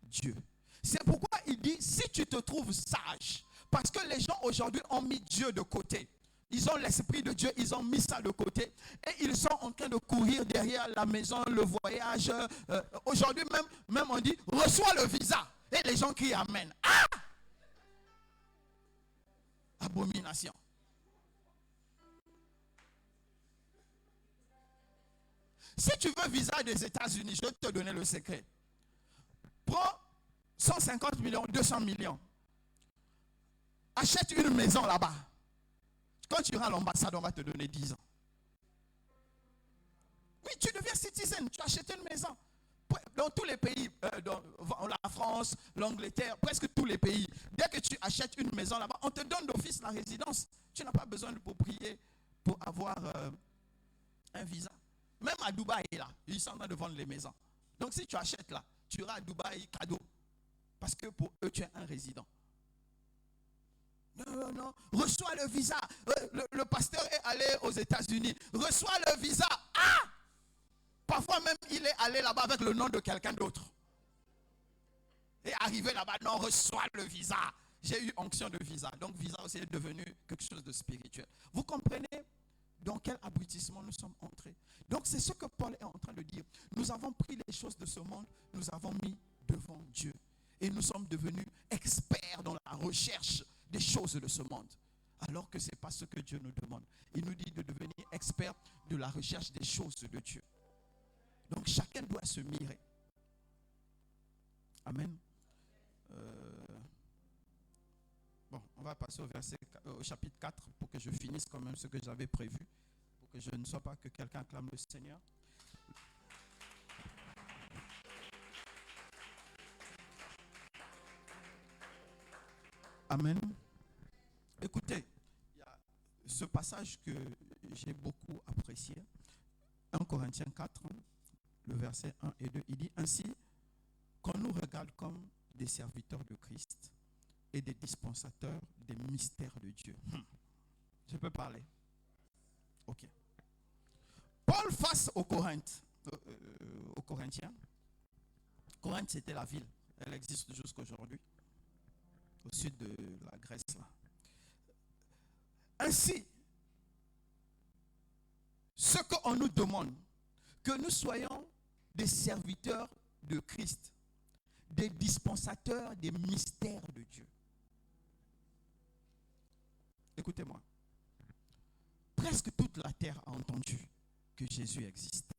Dieu. C'est pourquoi il dit, si tu te trouves sage, parce que les gens aujourd'hui ont mis Dieu de côté. Ils ont l'Esprit de Dieu, ils ont mis ça de côté. Et ils sont en train de courir derrière la maison, le voyage. Aujourd'hui même on dit, reçois le visa. Et les gens crient Amen. Ah! Abomination. Si tu veux visa des États-Unis, je vais te donner le secret. Prends 150 millions, 200 millions. Achète une maison là-bas. Quand tu iras à l'ambassade, on va te donner 10 ans. Oui, tu deviens citizen, tu achètes une maison. Dans tous les pays, dans la France, l'Angleterre, presque tous les pays, dès que tu achètes une maison là-bas, on te donne d'office la résidence. Tu n'as pas besoin de prier pour avoir un visa. Même à Dubaï, là, ils sont en train de vendre les maisons. Donc si tu achètes là, tu iras à Dubaï, cadeau. Parce que pour eux, tu es un résident. Non, reçois le visa. Le pasteur est allé aux États-Unis. Reçois le visa. Ah! Parfois même, il est allé là-bas avec le nom de quelqu'un d'autre. Et arrivé là-bas, non, reçois le visa. J'ai eu onction de visa. Donc, visa aussi est devenu quelque chose de spirituel. Vous comprenez dans quel abrutissement nous sommes entrés? Donc, c'est ce que Paul est en train de dire. Nous avons pris les choses de ce monde, nous avons mis devant Dieu. Et nous sommes devenus experts dans la recherche des choses de ce monde. Alors que ce n'est pas ce que Dieu nous demande. Il nous dit de devenir experts de la recherche des choses de Dieu. Donc, chacun doit se mirer. Amen. Bon, on va passer au chapitre 4 pour que je finisse quand même ce que j'avais prévu, pour que je ne sois pas que quelqu'un acclame le Seigneur. Amen. Écoutez, il y a ce passage que j'ai beaucoup apprécié, 1 Corinthiens 4, le verset 1 et 2, il dit ainsi, qu'on nous regarde comme des serviteurs de Christ et des dispensateurs des mystères de Dieu. Je peux parler? Ok. Paul face aux Corinthiens. Corinthe, c'était la ville. Elle existe jusqu'à aujourd'hui. Au sud de la Grèce. Là. Ainsi, ce qu'on nous demande, que nous soyons des serviteurs de Christ, des dispensateurs des mystères de Dieu. Écoutez-moi. Presque toute la terre a entendu que Jésus existe.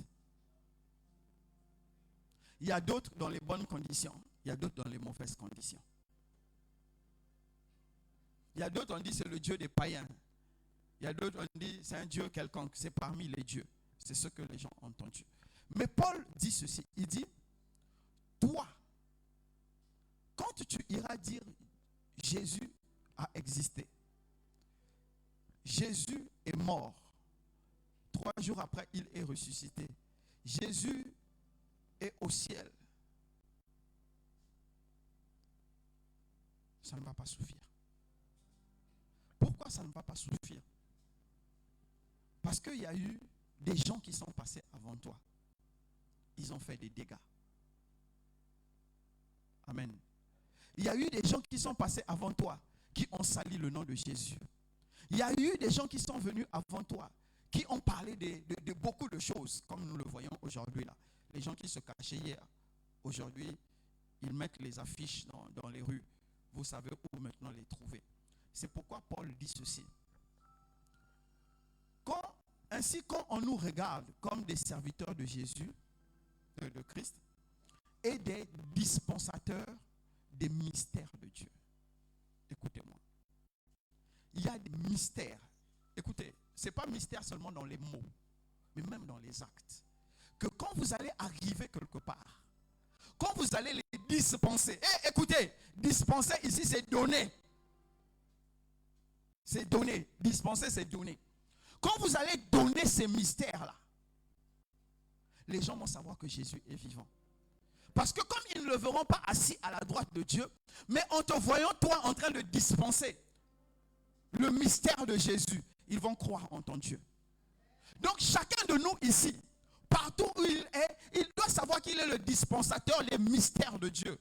Il y a d'autres dans les bonnes conditions, il y a d'autres dans les mauvaises conditions. Il y a d'autres, on dit c'est le Dieu des païens. Il y a d'autres, on dit c'est un Dieu quelconque, c'est parmi les dieux. C'est ce que les gens ont entendu. Mais Paul dit ceci, il dit, toi, quand tu iras dire Jésus a existé, Jésus est mort, 3 jours après il est ressuscité, Jésus est au ciel, ça ne va pas suffire. Pourquoi ça ne va pas suffire? Parce qu'il y a eu des gens qui sont passés avant toi. Ils ont fait des dégâts. Amen. Il y a eu des gens qui sont passés avant toi, qui ont sali le nom de Jésus. Il y a eu des gens qui sont venus avant toi, qui ont parlé de beaucoup de choses, comme nous le voyons aujourd'hui là. Les gens qui se cachaient hier, aujourd'hui, ils mettent les affiches dans les rues. Vous savez où maintenant les trouver. C'est pourquoi Paul dit ceci. Ainsi, quand on nous regarde comme des serviteurs de Jésus, de Christ, et des dispensateurs des mystères de Dieu. Écoutez-moi. Il y a des mystères. Écoutez, ce n'est pas mystère seulement dans les mots, mais même dans les actes. Que quand vous allez arriver quelque part, quand vous allez les dispenser, écoutez, dispenser ici c'est donner. C'est donner. Dispenser c'est donner. Quand vous allez donner ces mystères-là, les gens vont savoir que Jésus est vivant. Parce que comme ils ne le verront pas assis à la droite de Dieu, mais en te voyant toi en train de dispenser le mystère de Jésus, ils vont croire en ton Dieu. Donc chacun de nous ici, partout où il est, il doit savoir qu'il est le dispensateur des mystères de Dieu.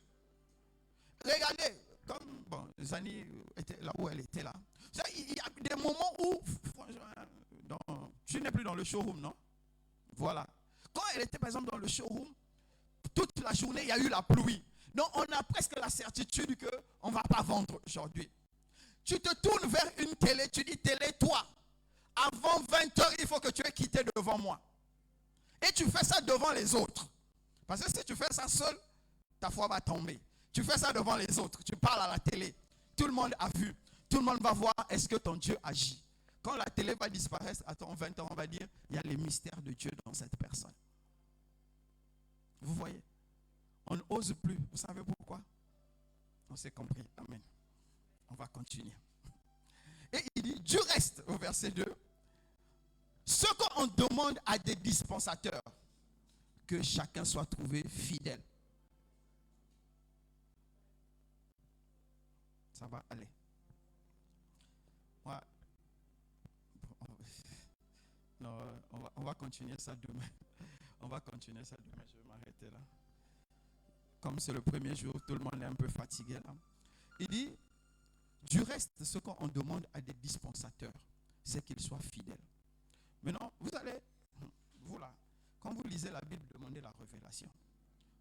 Regardez, comme Zani était là où elle était là. Il y a des moments où tu n'es plus dans le showroom, non? Voilà. Quand elle était par exemple dans le showroom, toute la journée, il y a eu la pluie. Donc, on a presque la certitude qu'on ne va pas vendre aujourd'hui. Tu te tournes vers une télé, tu dis, télé, toi, avant 20 heures, il faut que tu aies quitté devant moi. Et tu fais ça devant les autres. Parce que si tu fais ça seul, ta foi va tomber. Tu fais ça devant les autres, tu parles à la télé. Tout le monde a vu. Tout le monde va voir, est-ce que ton Dieu agit. Quand la télé va disparaître, attends 20 ans, on va dire, il y a les mystères de Dieu dans cette personne. Vous voyez? On n'ose plus. Vous savez pourquoi? On s'est compris. Amen. On va continuer. Et il dit, du reste, au verset 2, ce qu'on demande à des dispensateurs, que chacun soit trouvé fidèle. ça va aller. Ouais. Non, on va continuer ça demain. On va continuer ça demain. Je vais m'arrêter là. Comme c'est le premier jour, tout le monde est un peu fatigué là. Il dit, du reste, ce qu'on demande à des dispensateurs, c'est qu'ils soient fidèles. Maintenant, vous allez, vous là, quand vous lisez la Bible, demandez la révélation.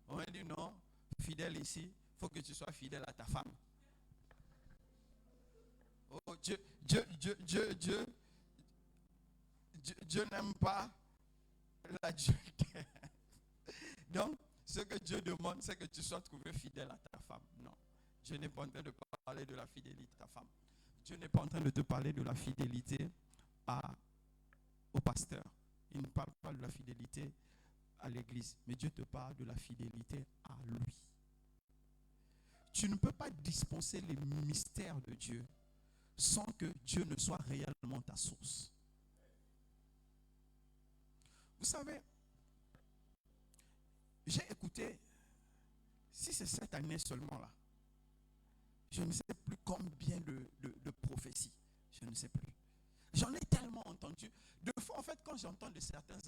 On va dire non, fidèle ici, il faut que tu sois fidèle à ta femme. Oh, Dieu n'aime pas l'adultère. Donc, ce que Dieu demande, c'est que tu sois trouvé fidèle à ta femme. Non, Dieu n'est pas en train de parler de la fidélité à ta femme. Dieu n'est pas en train de te parler de la fidélité au pasteur. Il ne parle pas de la fidélité à l'église, mais Dieu te parle de la fidélité à lui. Tu ne peux pas dispenser les mystères de Dieu sans que Dieu ne soit réellement ta source. Vous savez, j'ai écouté, si c'est cette année seulement là, je ne sais plus combien de prophéties, je ne sais plus. J'en ai tellement entendu. De fois, en fait, quand j'entends de certaines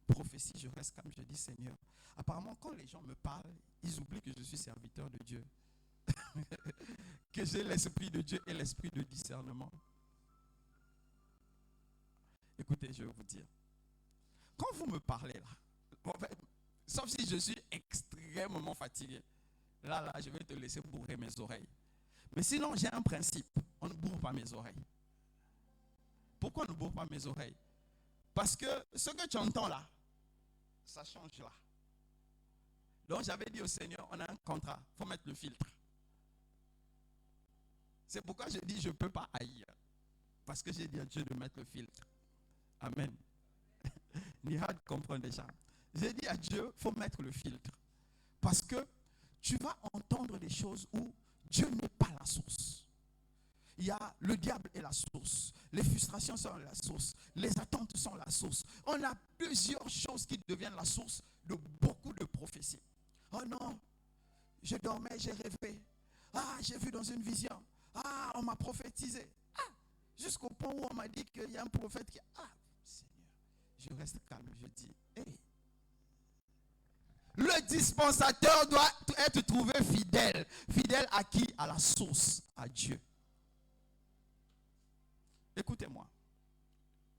prophéties, je reste comme je dis, Seigneur. Apparemment, quand les gens me parlent, ils oublient que je suis serviteur de Dieu. Que j'ai l'esprit de Dieu et l'esprit de discernement. Écoutez, je vais vous dire. Quand vous me parlez là, en fait, sauf si je suis extrêmement fatigué, là, je vais te laisser bourrer mes oreilles. Mais sinon, j'ai un principe. On ne bourre pas mes oreilles. Pourquoi on ne bourre pas mes oreilles? Parce que ce que tu entends là, ça change là. Donc j'avais dit au Seigneur, on a un contrat, il faut mettre le filtre. C'est pourquoi je dis je ne peux pas haïr. Parce que j'ai dit à Dieu de mettre le filtre. Amen. Nihad comprend déjà. J'ai dit à Dieu, il faut mettre le filtre. Parce que tu vas entendre des choses où Dieu n'est pas la source. Il y a le diable est la source. Les frustrations sont la source. Les attentes sont la source. On a plusieurs choses qui deviennent la source de beaucoup de prophéties. Oh non, je dormais, j'ai rêvé. Ah, j'ai vu dans une vision. Ah, on m'a prophétisé. Ah, jusqu'au point où on m'a dit qu'il y a un prophète qui... Ah, Seigneur, je reste calme, je dis, hey. Le dispensateur doit être trouvé fidèle. Fidèle à qui? À la source, à Dieu. Écoutez-moi,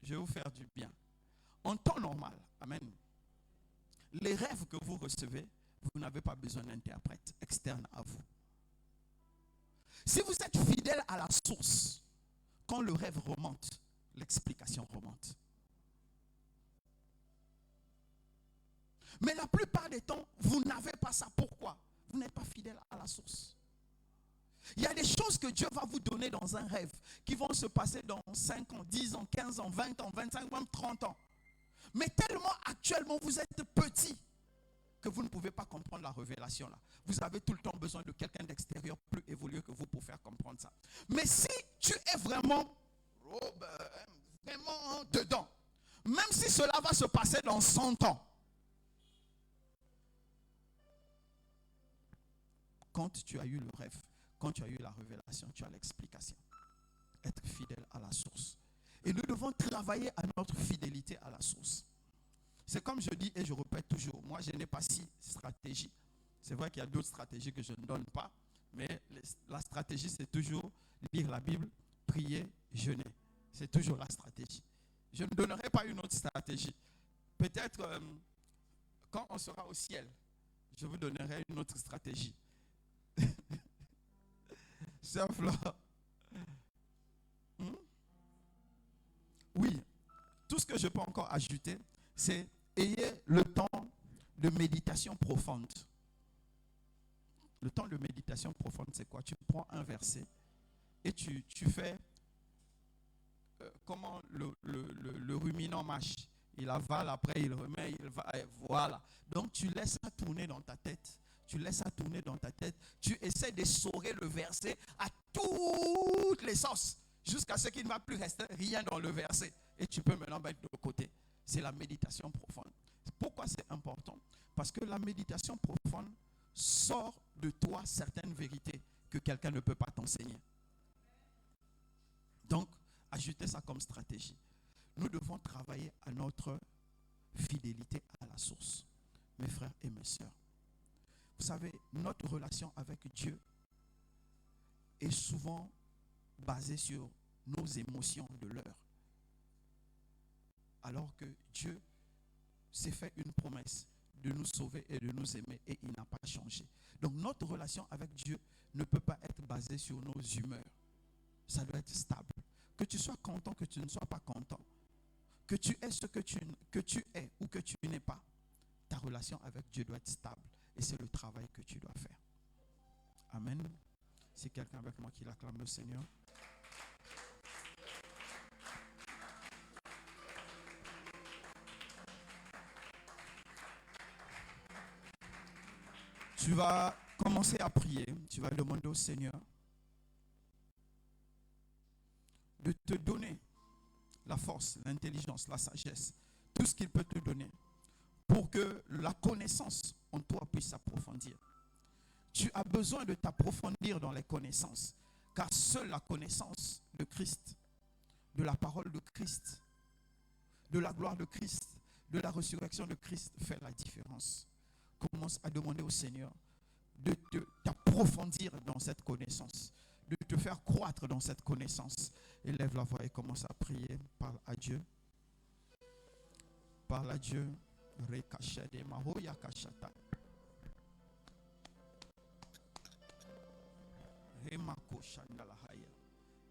je vais vous faire du bien. En temps normal, amen, les rêves que vous recevez, vous n'avez pas besoin d'interprète externe à vous. Si vous êtes fidèle à la source, quand le rêve remonte, l'explication remonte. Mais la plupart des temps, vous n'avez pas ça. Pourquoi? Vous n'êtes pas fidèle à la source. Il y a des choses que Dieu va vous donner dans un rêve qui vont se passer dans 5 ans, 10 ans, 15 ans, 20 ans, 25 ans, même 30 ans. Mais tellement actuellement vous êtes petit que vous ne pouvez pas comprendre la révélation là. Vous avez tout le temps besoin de quelqu'un d'extérieur plus évolué que vous pour faire comprendre ça. Mais si tu es vraiment dedans, même si cela va se passer dans 100 ans, quand tu as eu le rêve, quand tu as eu la révélation, tu as l'explication. Être fidèle à la source. Et nous devons travailler à notre fidélité à la source. C'est comme je dis et je répète toujours, moi je n'ai pas 6 stratégies. C'est vrai qu'il y a d'autres stratégies que je ne donne pas, mais la stratégie c'est toujours lire la Bible, prier, jeûner. C'est toujours la stratégie. Je ne donnerai pas une autre stratégie. Peut-être quand on sera au ciel, je vous donnerai une autre stratégie. Sœur Flore. Oui, tout ce que je peux encore ajouter, c'est ayez le temps de méditation profonde. Le temps de méditation profonde, c'est quoi? Tu prends un verset et tu fais comment le ruminant marche. Il avale, après il remet, il va, voilà. Donc tu laisses ça tourner dans ta tête. Tu laisses ça tourner dans ta tête. Tu essaies d'essorer le verset à toutes les sauces, jusqu'à ce qu'il ne va plus rester rien dans le verset. Et tu peux maintenant mettre de côté. C'est la méditation profonde. Pourquoi c'est important? Parce que la méditation profonde sort de toi certaines vérités que quelqu'un ne peut pas t'enseigner. Donc, ajoutez ça comme stratégie. Nous devons travailler à notre fidélité à la source, mes frères et mes sœurs. Vous savez, notre relation avec Dieu est souvent basée sur nos émotions de l'heure. Alors que Dieu s'est fait une promesse de nous sauver et de nous aimer et il n'a pas changé. Donc notre relation avec Dieu ne peut pas être basée sur nos humeurs. Ça doit être stable. Que tu sois content, que tu ne sois pas content. Que tu aies ce que tu es ou que tu n'es pas. Ta relation avec Dieu doit être stable. Et c'est le travail que tu dois faire. Amen. C'est quelqu'un avec moi qui l'acclame le Seigneur. Tu vas commencer à prier. Tu vas demander au Seigneur de te donner la force, l'intelligence, la sagesse, tout ce qu'il peut te donner pour que la connaissance en toi puisse s'approfondir. Tu as besoin de t'approfondir dans les connaissances, car seule la connaissance de Christ, de la parole de Christ, de la gloire de Christ, de la résurrection de Christ fait la différence. Commence à demander au Seigneur de t'approfondir dans cette connaissance, de te faire croître dans cette connaissance. Élève la voix et commence à prier. Parle à Dieu. Parle à Dieu.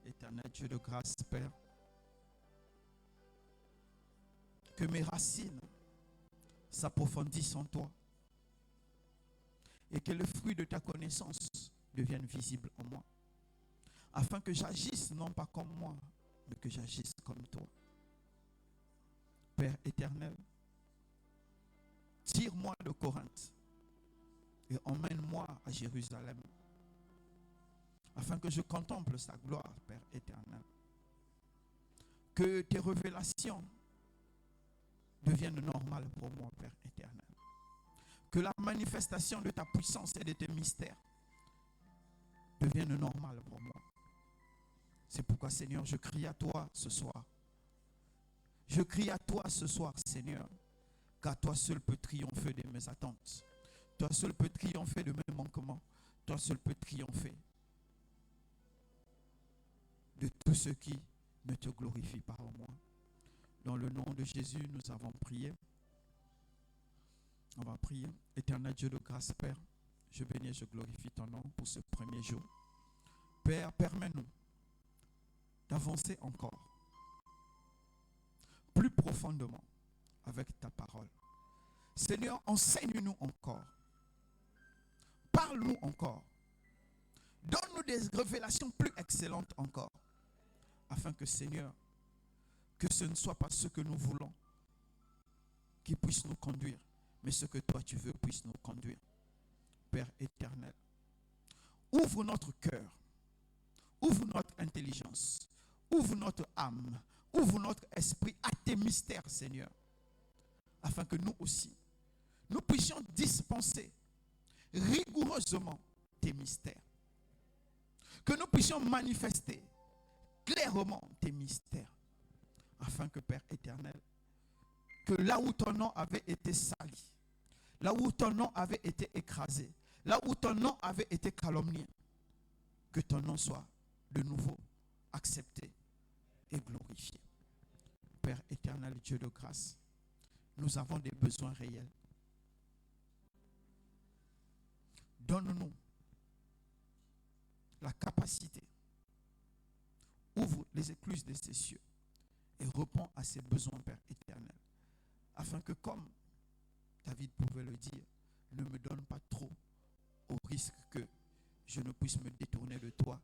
Éternel Dieu de grâce, Père, que mes racines s'approfondissent en toi et que le fruit de ta connaissance devienne visible en moi, afin que j'agisse non pas comme moi, mais que j'agisse comme toi. Père éternel, tire-moi de Corinthe et emmène-moi à Jérusalem, afin que je contemple sa gloire, Père éternel. Que tes révélations deviennent normales pour moi, Père éternel. Que la manifestation de ta puissance et de tes mystères devienne normale pour moi. C'est pourquoi, Seigneur, je crie à toi ce soir. Je crie à toi ce soir, Seigneur, car toi seul peux triompher de mes attentes. Toi seul peux triompher de mes manquements. Toi seul peux triompher de tous ceux qui ne te glorifient pas en moi. Dans le nom de Jésus, nous avons prié. On va prier. Éternel Dieu de grâce, Père, je bénis et je glorifie ton nom pour ce premier jour. Père, permets-nous d'avancer encore plus profondément avec ta parole. Seigneur, enseigne-nous encore. Parle-nous encore. Donne-nous des révélations plus excellentes encore. Afin que, Seigneur, que ce ne soit pas ce que nous voulons qui puisse nous conduire, mais ce que toi tu veux puisse nous conduire. Père éternel, ouvre notre cœur, ouvre notre intelligence, ouvre notre âme, ouvre notre esprit à tes mystères, Seigneur, afin que nous aussi, nous puissions dispenser rigoureusement tes mystères, que nous puissions manifester clairement tes mystères, afin que, Père éternel, que là où ton nom avait été sali, là où ton nom avait été écrasé, là où ton nom avait été calomnié, que ton nom soit de nouveau accepté et glorifié. Père éternel, Dieu de grâce, nous avons des besoins réels. Donne-nous la capacité, ouvre les écluses de ces cieux et réponds à ces besoins, Père éternel, afin que, comme David pouvait le dire, ne me donne pas trop au risque que je ne puisse me détourner de toi,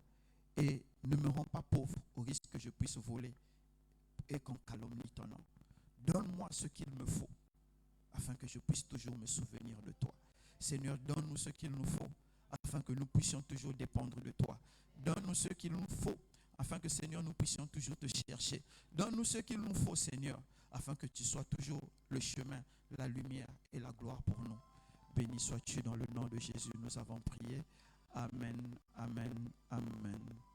et ne me rends pas pauvre au risque que je puisse voler et qu'on calomnie ton nom. Donne-moi ce qu'il me faut afin que je puisse toujours me souvenir de toi. Seigneur, donne-nous ce qu'il nous faut afin que nous puissions toujours dépendre de toi. Donne-nous ce qu'il nous faut afin que, Seigneur, nous puissions toujours te chercher. Donne-nous ce qu'il nous faut, Seigneur, afin que tu sois toujours le chemin, la lumière et la gloire pour nous. Béni sois-tu dans le nom de Jésus. Nous avons prié. Amen, amen, amen.